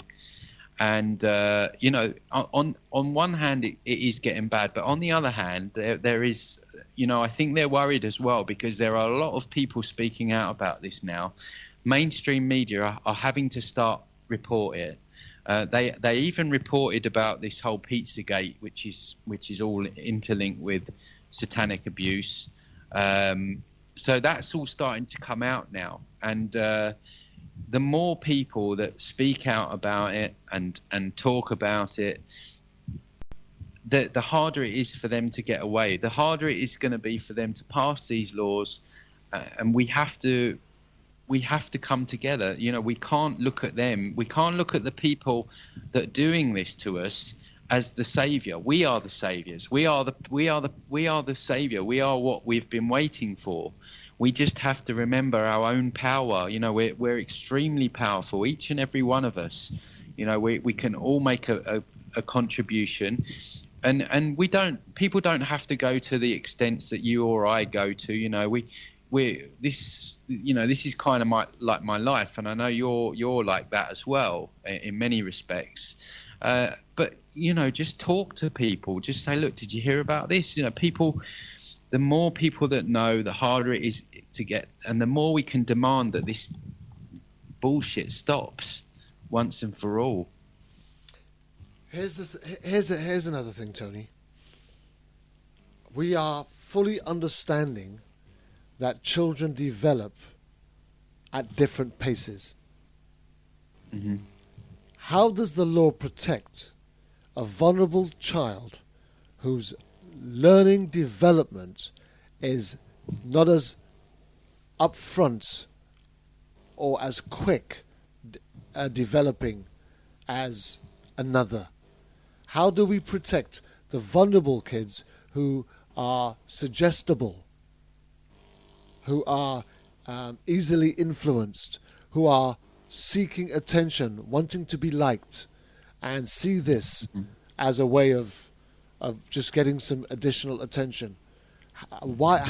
And on one hand, it is getting bad, but on the other hand, there is, I think they're worried as well, because there are a lot of people speaking out about this now. Mainstream media are having to start report it. They even reported about this whole Pizzagate, which is all interlinked with satanic abuse. So that's all starting to come out now, and the more people that speak out about it and talk about it, the harder it is for them to get away. The harder it is going to be for them to pass these laws, and we have to come together. We can't look at them. We can't look at the people that are doing this to us as the savior. We are the saviors. We are the savior. We are what we've been waiting for. We just have to remember our own power. We're extremely powerful, each and every one of us. We can all make a contribution, and people don't have to go to the extents that you or I go to. This is kind of like my life, and I know you're like that as well in many respects. But just talk to people. Just say, look, did you hear about this? People. The more people that know, the harder it is to get, and the more we can demand that this bullshit stops once and for all. Here's another thing, Tony. We are fully understanding that children develop at different paces. Mm-hmm. How does the law protect a vulnerable child whose learning development is not as upfront or as quick developing as another? How do we protect the vulnerable kids who are suggestible, who are easily influenced, who are seeking attention, wanting to be liked, and see this as a way of just getting some additional attention? Why?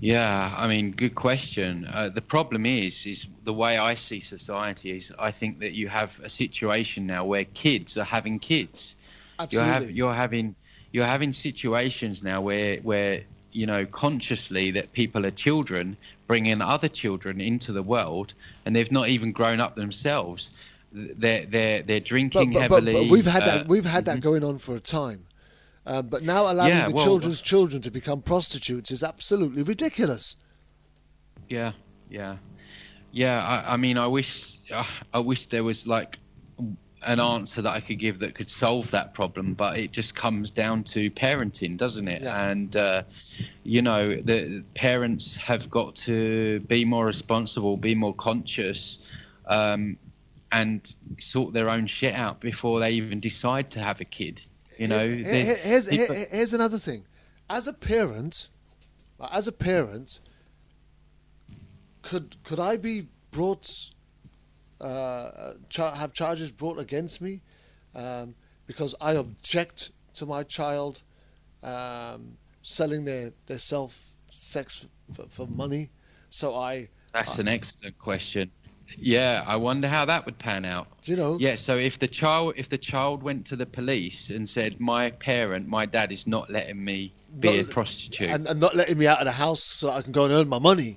Yeah, I mean, good question. The problem is the way I see society is I think that you have a situation now where kids are having kids. Absolutely. You're having situations now where you know consciously that people are children bringing other children into the world, and they've not even grown up themselves. They're drinking heavily. But we've had that going on for a time. But now allowing children's children to become prostitutes is absolutely ridiculous. Yeah. I mean, I wish there was like an answer that I could give that could solve that problem, but it just comes down to parenting, doesn't it? Yeah. And you know, the parents have got to be more responsible, be more conscious, and sort their own shit out before they even decide to have a kid. You know, here's another thing. As a parent, could I be brought, have charges brought against me because I object to my child selling their sex for money? That's an excellent question. Yeah, I wonder how that would pan out. Do you know? Yeah, so if the child went to the police and said, my dad is not letting me be a prostitute. And not letting me out of the house so I can go and earn my money.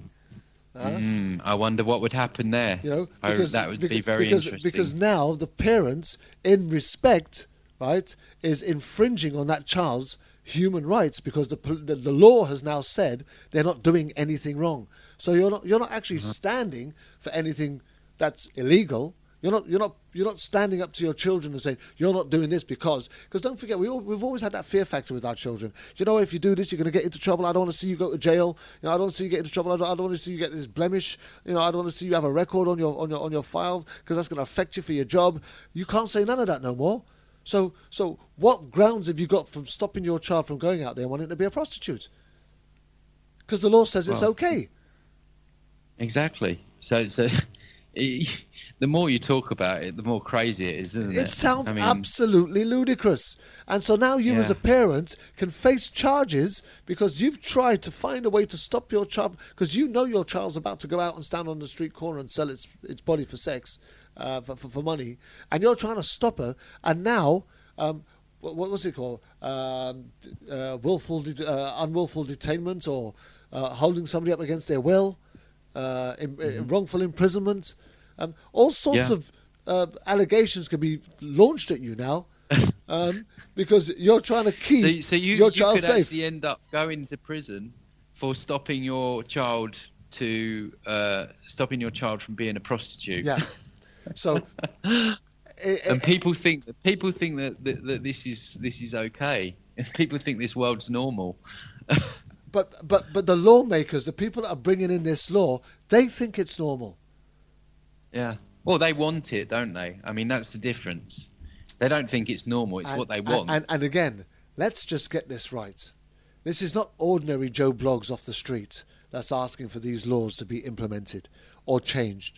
I wonder what would happen there. You know, that would be very interesting. Because now the parents, in respect, right, is infringing on that child's human rights because the law has now said they're not doing anything wrong. So you're not actually standing for anything that's illegal. You're not standing up to your children and saying you're not doing this because don't forget we've always had that fear factor with our children. You know, if you do this, you're going to get into trouble. I don't want to see you go to jail. You know, I don't want to see you get into trouble. I don't want to see you get this blemish. You know, I don't want to see you have a record on your file because that's going to affect you for your job. You can't say none of that no more. So what grounds have you got from stopping your child from going out there and wanting to be a prostitute? Because the law says it's okay. Exactly. So the more you talk about it, the more crazy it is, isn't it? It sounds absolutely ludicrous. And so now you as a parent can face charges because you've tried to find a way to stop your child because you know your child's about to go out and stand on the street corner and sell its body for sex, for money, and you're trying to stop her. And now, what was it called? Unlawful detainment or holding somebody up against their will. Wrongful imprisonment, all sorts of allegations can be launched at you now because you're trying to keep your child safe. So you could actually end up going to prison for stopping your child from being a prostitute. Yeah. So, and people think that this is okay. People think this world's normal. But the lawmakers, the people that are bringing in this law, they think it's normal. Yeah. Well, they want it, don't they? I mean, that's the difference. They don't think it's normal. It's what they want. And again, let's just get this right. This is not ordinary Joe Bloggs off the street that's asking for these laws to be implemented or changed.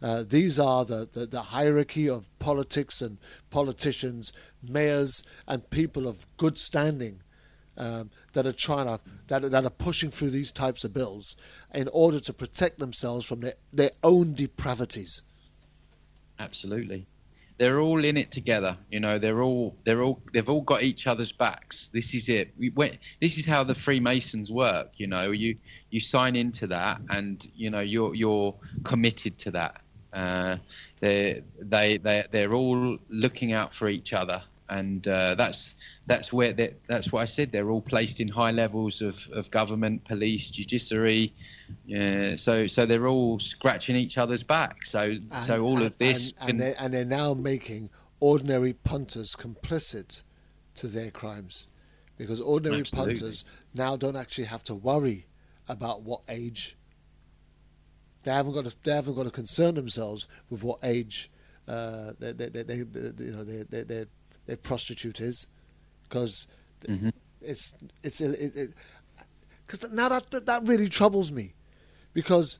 These are the hierarchy of politics and politicians, mayors, and people of good standing. That are pushing through these types of bills in order to protect themselves from their own depravities. Absolutely, they're all in it together. You know, they've all got each other's backs. This is it. This is how the Freemasons work. You know, you sign into that, and you know you're committed to that. They're all looking out for each other. and that's what I said. They're all placed in high levels of government, police, judiciary. So they're all scratching each other's back. So all of this, and they're now making ordinary punters complicit to their crimes, because ordinary punters now don't actually have to worry about what age. They haven't got to concern themselves with what age their prostitute is, because it's because now that really troubles me, because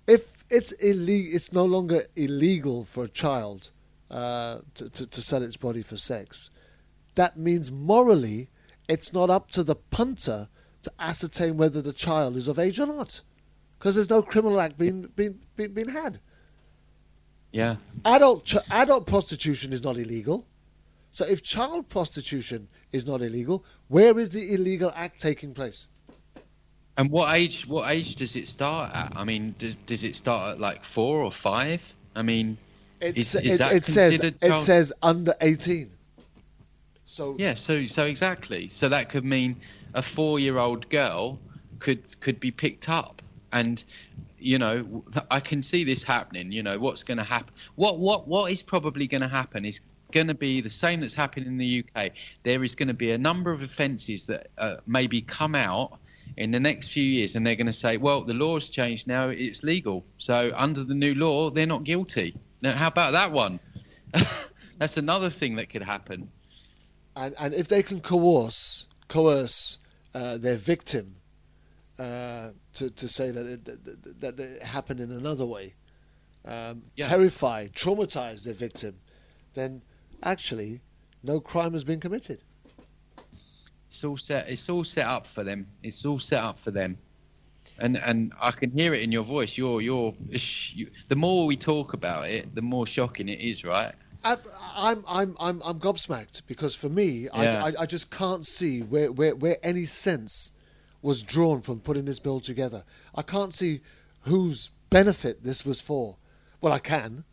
if it's illegal, it's no longer illegal for a child to sell its body for sex. That means morally, it's not up to the punter to ascertain whether the child is of age or not, because there's no criminal act being had. Yeah. Adult prostitution is not illegal. So if child prostitution is not illegal, where is the illegal act taking place? And what age does it start at? I mean, does it start at like 4 or 5? I mean, it says under 18. So yeah, so exactly. So that could mean a 4-year-old girl could be picked up, and I can see this happening. What's going to happen? What is probably going to happen is going to be the same that's happened in the UK. There is going to be a number of offences that maybe come out in the next few years, and they're going to say, well, the law's changed now, it's legal. So under the new law, they're not guilty. Now, how about that one? That's another thing that could happen. And if they can coerce their victim to say that it happened in another way, terrify, traumatize their victim, then actually no crime has been committed. It's all set up for them. It's all set up for them. And I can hear it in your voice. The more we talk about it, the more shocking it is, right? I'm gobsmacked, because for me, I just can't see where any sense was drawn from putting this bill together. I can't see whose benefit this was for. Well, I can,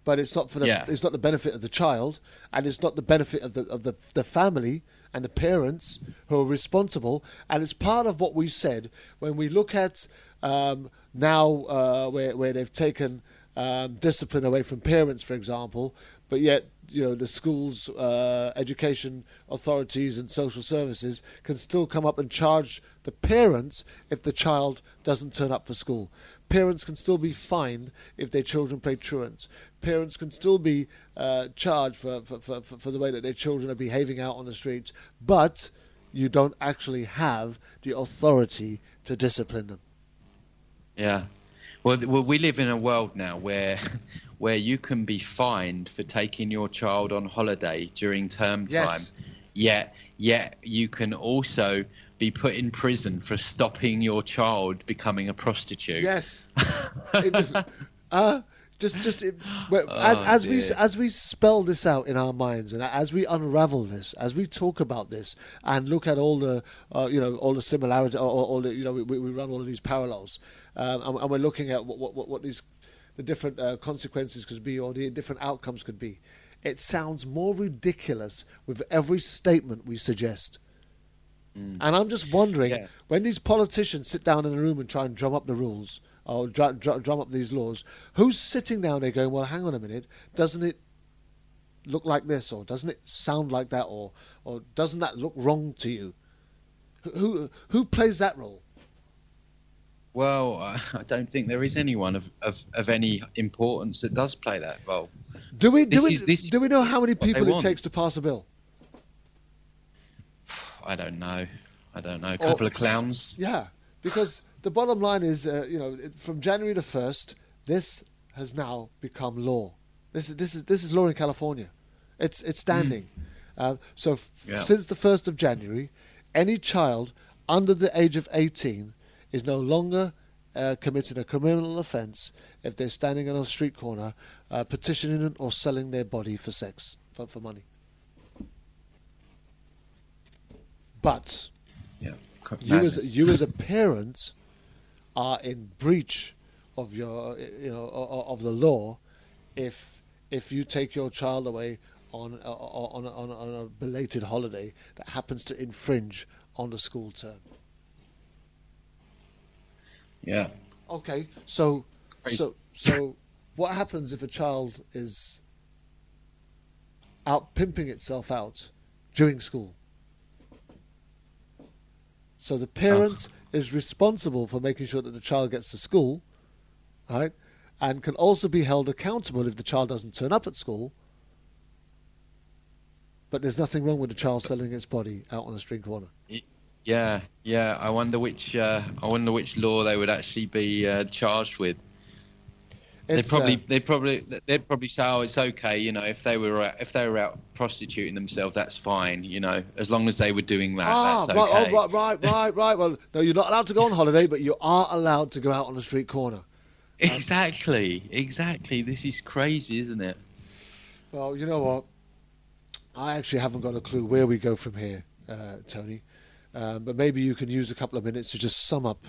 but it's not for it's not the benefit of the child, and it's not the benefit of the family and the parents who are responsible. And it's part of what we said when we look at now where they've taken discipline away from parents, for example, but yet the schools, education authorities and social services can still come up and charge the parents if the child doesn't turn up for school. Parents can still be fined if their children play truant. Parents can still be charged for the way that their children are behaving out on the streets, but you don't actually have the authority to discipline them. Yeah. Well, we live in a world now where you can be fined for taking your child on holiday during term time. Yet you can also be put in prison for stopping your child becoming a prostitute. Yes. As we spell this out in our minds, and as we unravel this, as we talk about this, and look at all the all the similarities, all the we run all of these parallels, and we're looking at what the different consequences could be, or the different outcomes could be. It sounds more ridiculous with every statement we suggest. And I'm just wondering, when these politicians sit down in a room and try and drum up the rules, or drum up these laws, who's sitting down there going, well, hang on a minute, doesn't it look like this, or doesn't it sound like that, or doesn't that look wrong to you? Who plays that role? Well, I don't think there is anyone of any importance that does play that role. Do we know how many people it takes to pass a bill? I don't know. A couple of clowns. Yeah, because the bottom line is, from January the 1st, this has now become law. This is law in California. It's standing. Since the 1st of January, any child under the age of 18 is no longer committing a criminal offence if they're standing on a street corner petitioning or selling their body for sex, for money. But you as a parent are in breach of your of the law if you take your child away on a belated holiday that happens to infringe on the school term. Yeah. Okay, so what happens if a child is out pimping itself out during school? So the parent is responsible for making sure that the child gets to school, right? And can also be held accountable if the child doesn't turn up at school. But there's nothing wrong with the child selling its body out on a street corner. Yeah. I wonder which law they would actually be charged with. They'd probably say, "Oh, it's okay." You know, if they were out prostituting themselves, that's fine. You know, as long as they were doing that, that's okay. Right. Well, no, you're not allowed to go on holiday, but you are allowed to go out on the street corner. Exactly. This is crazy, isn't it? Well, you know what? I actually haven't got a clue where we go from here, Tony. But maybe you can use a couple of minutes to just sum up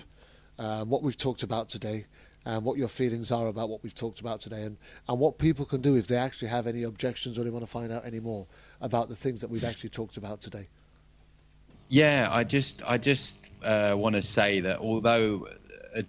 what we've talked about today, and what your feelings are about what we've talked about today, and what people can do if they actually have any objections or they want to find out any more about the things that we've actually talked about today. Yeah, I just want to say that although as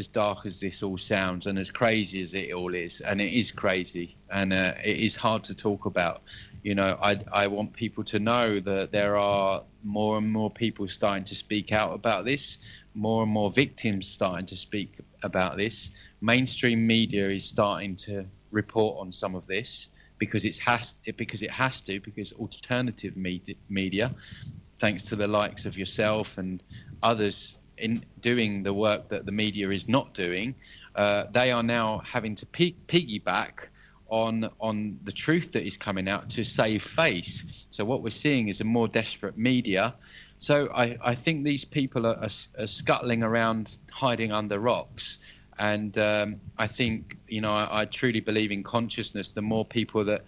dark as this all sounds, and as crazy as it all is, and it is crazy, and it is hard to talk about, you know, I want people to know that there are more and more people starting to speak out about this, more and more victims starting to speak about this. Mainstream media is starting to report on some of this because it has to, because alternative media, thanks to the likes of yourself and others in doing the work that the media is not doing, they are now having to piggyback on the truth that is coming out to save face. So what we're seeing is a more desperate media. So I think these people are scuttling around, hiding under rocks. And I think, you know, I truly believe in consciousness. The more people that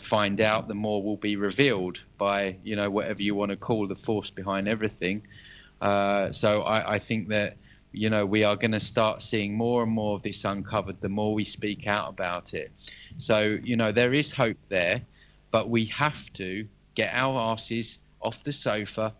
find out, the more will be revealed by, you know, whatever you want to call the force behind everything. So I think that, you know, we are going to start seeing more and more of this uncovered the more we speak out about it. So, you know, there is hope there, but we have to get our asses off the sofa,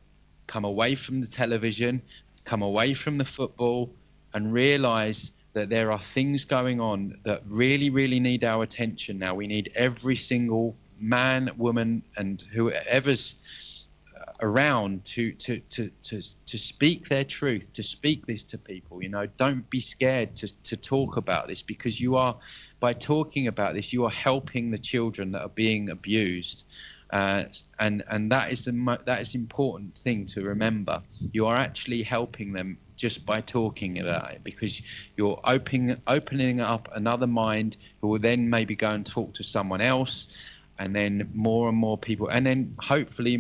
come away from the television, come away from the football, and realise that there are things going on that really, really need our attention now. We need every single man, woman, and whoever's around to speak their truth, to speak this to people. You know, don't be scared to talk about this, because you are, by talking about this, you are helping the children that are being abused. And that is an important thing to remember. You are actually helping them just by talking about it, because you're opening up another mind who will then maybe go and talk to someone else, and then more and more people, and then hopefully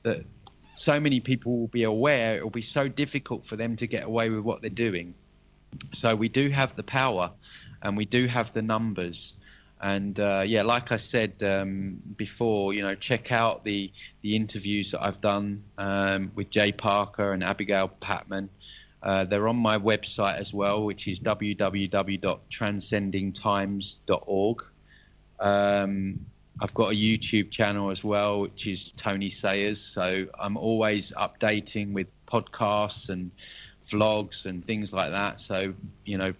that so many people will be aware. It will be so difficult for them to get away with what they're doing. So we do have the power, and we do have the numbers. And like I said before, you know, check out the interviews that I've done with Jay Parker and Abigail Patman. They're on my website as well, which is www.transcendingtimes.org. I've got a YouTube channel as well, which is Tony Sayers. So I'm always updating with podcasts and vlogs and things like that. So, you know,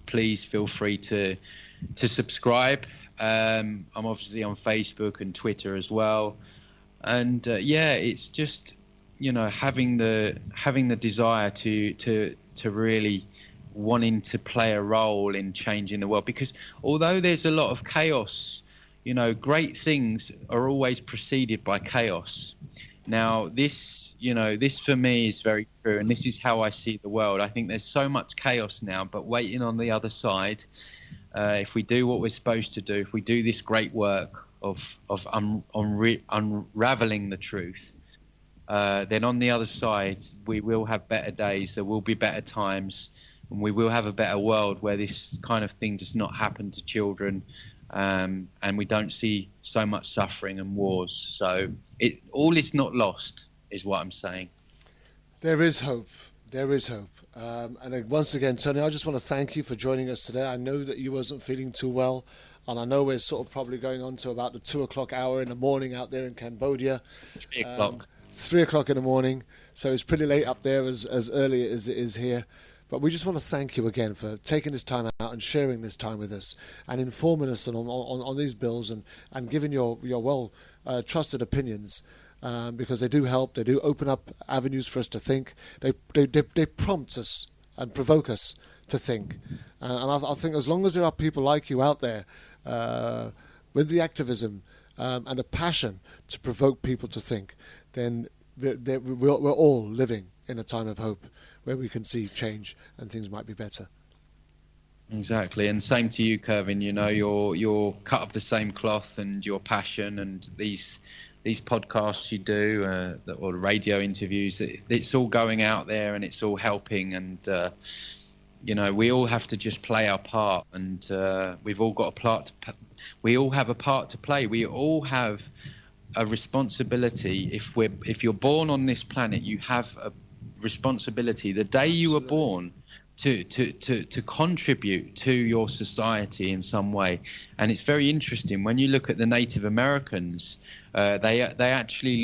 please feel free to subscribe. I'm obviously on Facebook and Twitter as well. And it's just, you know, having the desire to really wanting to play a role in changing the world, because although there's a lot of chaos, you know, great things are always preceded by chaos. Now, this for me is very true, and this is how I see the world. I think there's so much chaos now, but waiting on the other side, if we do what we're supposed to do, if we do this great work of unraveling the truth, then on the other side, we will have better days, there will be better times, and we will have a better world where this kind of thing does not happen to children. And we don't see so much suffering and wars. So all is not lost, is what I'm saying. There is hope. There is hope. And once again, Tony, I just want to thank you for joining us today. I know that you wasn't feeling too well. And I know we're sort of probably going on to about the 2 o'clock hour in the morning out there in Cambodia. 3 o'clock. 3 o'clock in the morning. So it's pretty late up there as early as it is here. But we just want to thank you again for taking this time out and sharing this time with us and informing us on these bills and giving your trusted opinions, because they do help. They do open up avenues for us to think. They prompt us and provoke us to think. And I think as long as there are people like you out there with the activism and the passion to provoke people to think, then we're all living in a time of hope where we can see change and things might be better. Exactly, and same to you, Kervin. You know, you're cut of the same cloth, and your passion and these podcasts you do, or radio interviews, it's all going out there and it's all helping. And you know, we all have to just play our part, and we've all got a part. We all have a part to play. We all have a responsibility. If you're born on this planet, you have a responsibility the day you were born to contribute to your society in some way. And it's very interesting when you look at the Native Americans. They actually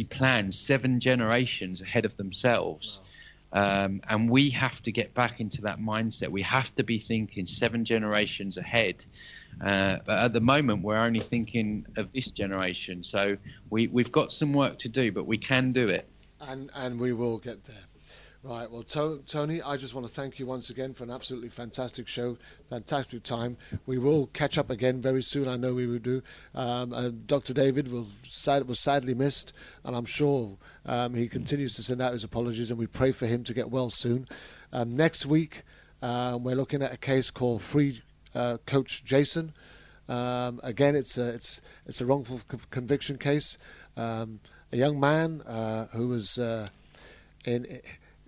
plan 7 generations ahead of themselves. And we have to get back into that mindset. We have to be thinking 7 generations ahead. But at the moment, we're only thinking of this generation. So we've got some work to do, but we can do it. And we will get there. Right, well, Tony, I just want to thank you once again for an absolutely fantastic show, fantastic time. We will catch up again very soon, I know we will do. Dr. David was sadly missed, and I'm sure he continues to send out his apologies, and we pray for him to get well soon. Next week, we're looking at a case called Free Coach Jason. Again, it's a wrongful conviction case. A young man who was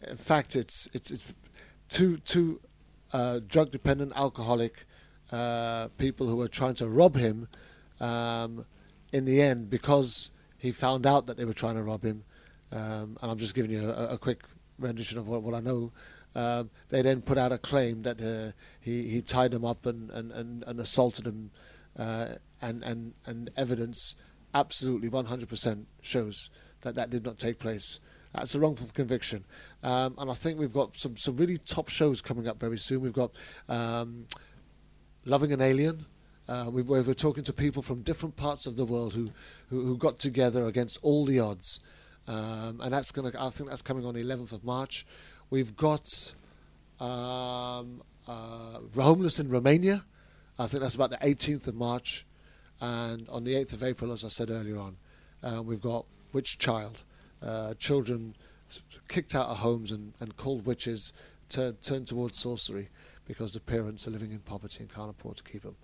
in fact, it's two drug-dependent alcoholic people who were trying to rob him. In the end, because he found out that they were trying to rob him, and I'm just giving you a quick rendition of what I know. They then put out a claim that he tied them up and assaulted them, and evidence absolutely 100% shows that did not take place. That's a wrongful conviction. And I think we've got some really top shows coming up very soon. We've got Loving an Alien. We're talking to people from different parts of the world who got together against all the odds. And I think that's coming on the 11th of March. We've got Homeless in Romania. I think that's about the 18th of March. And on the 8th of April, as I said earlier on, we've got Witch Child. Children kicked out of homes and called witches turn towards sorcery because the parents are living in poverty and can't afford to keep them.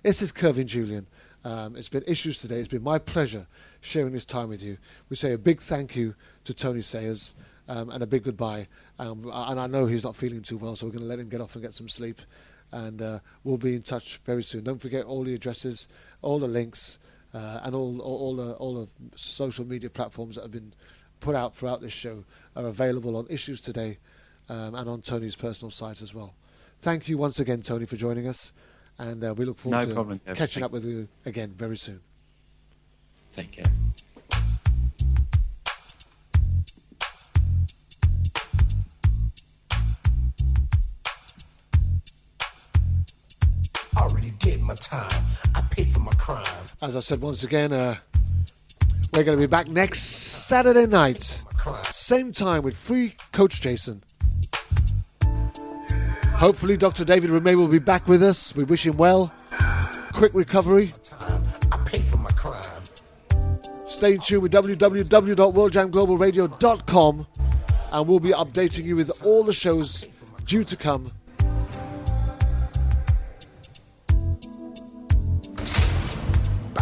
This is Kervin Julian. It's been Issues Today. It's been my pleasure sharing this time with you. We say a big thank you to Tony Sayers and a big goodbye. And I know he's not feeling too well, so we're going to let him get off and get some sleep. And we'll be in touch very soon. Don't forget all the addresses, all the links, and all the social media platforms that have been put out throughout this show are available on Issues Today and on Tony's personal site as well. Thank you once again, Tony, for joining us, and we look forward to catching up with you again very soon. Take care. I already did my time. I paid for my crime. As I said once again, we're going to be back next Saturday night, same time with Free Coach Jason. Hopefully Dr. David Remay will be back with us. We wish him well. Quick recovery. I paid for my crime. Stay tuned with www.worldjamglobalradio.com, and we'll be updating you with all the shows due to come.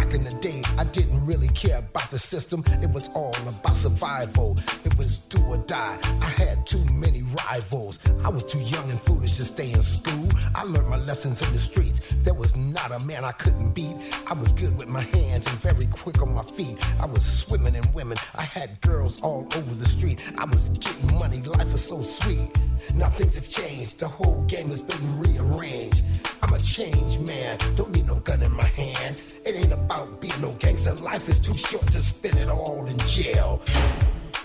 In the day, I didn't really care about the system. It was all about survival. It was do or die. I had too many rights. rivals. I was too young and foolish to stay in school. I learned my lessons in the streets. There was not a man I couldn't beat. I was good with my hands and very quick on my feet. I was swimming in women. I had girls all over the street. I was getting money. Life was so sweet. Now things have changed. The whole game has been rearranged. I'm a changed man. Don't need no gun in my hand. It ain't about being no gangster. Life is too short to spend it all in jail.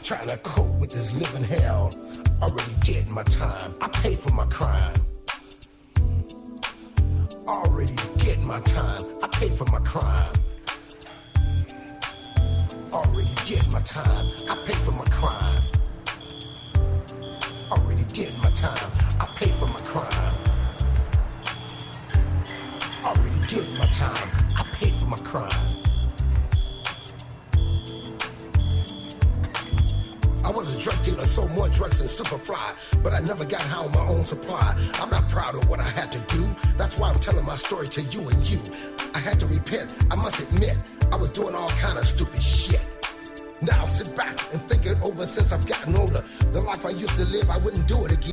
Trying to cope with this living hell. Already did my time. I paid for my crime. Already did my time. I paid for my crime. Already did my time. I paid for my crime. Already did my time. I paid for my crime. Already did my time. I paid for my crime. I was a drug dealer, sold more drugs than Superfly, but I never got high on my own supply. I'm not proud of what I had to do. That's why I'm telling my story to you and you. I had to repent. I must admit, I was doing all kind of stupid shit. Now sit back and think it over since I've gotten older. The life I used to live, I wouldn't do it again.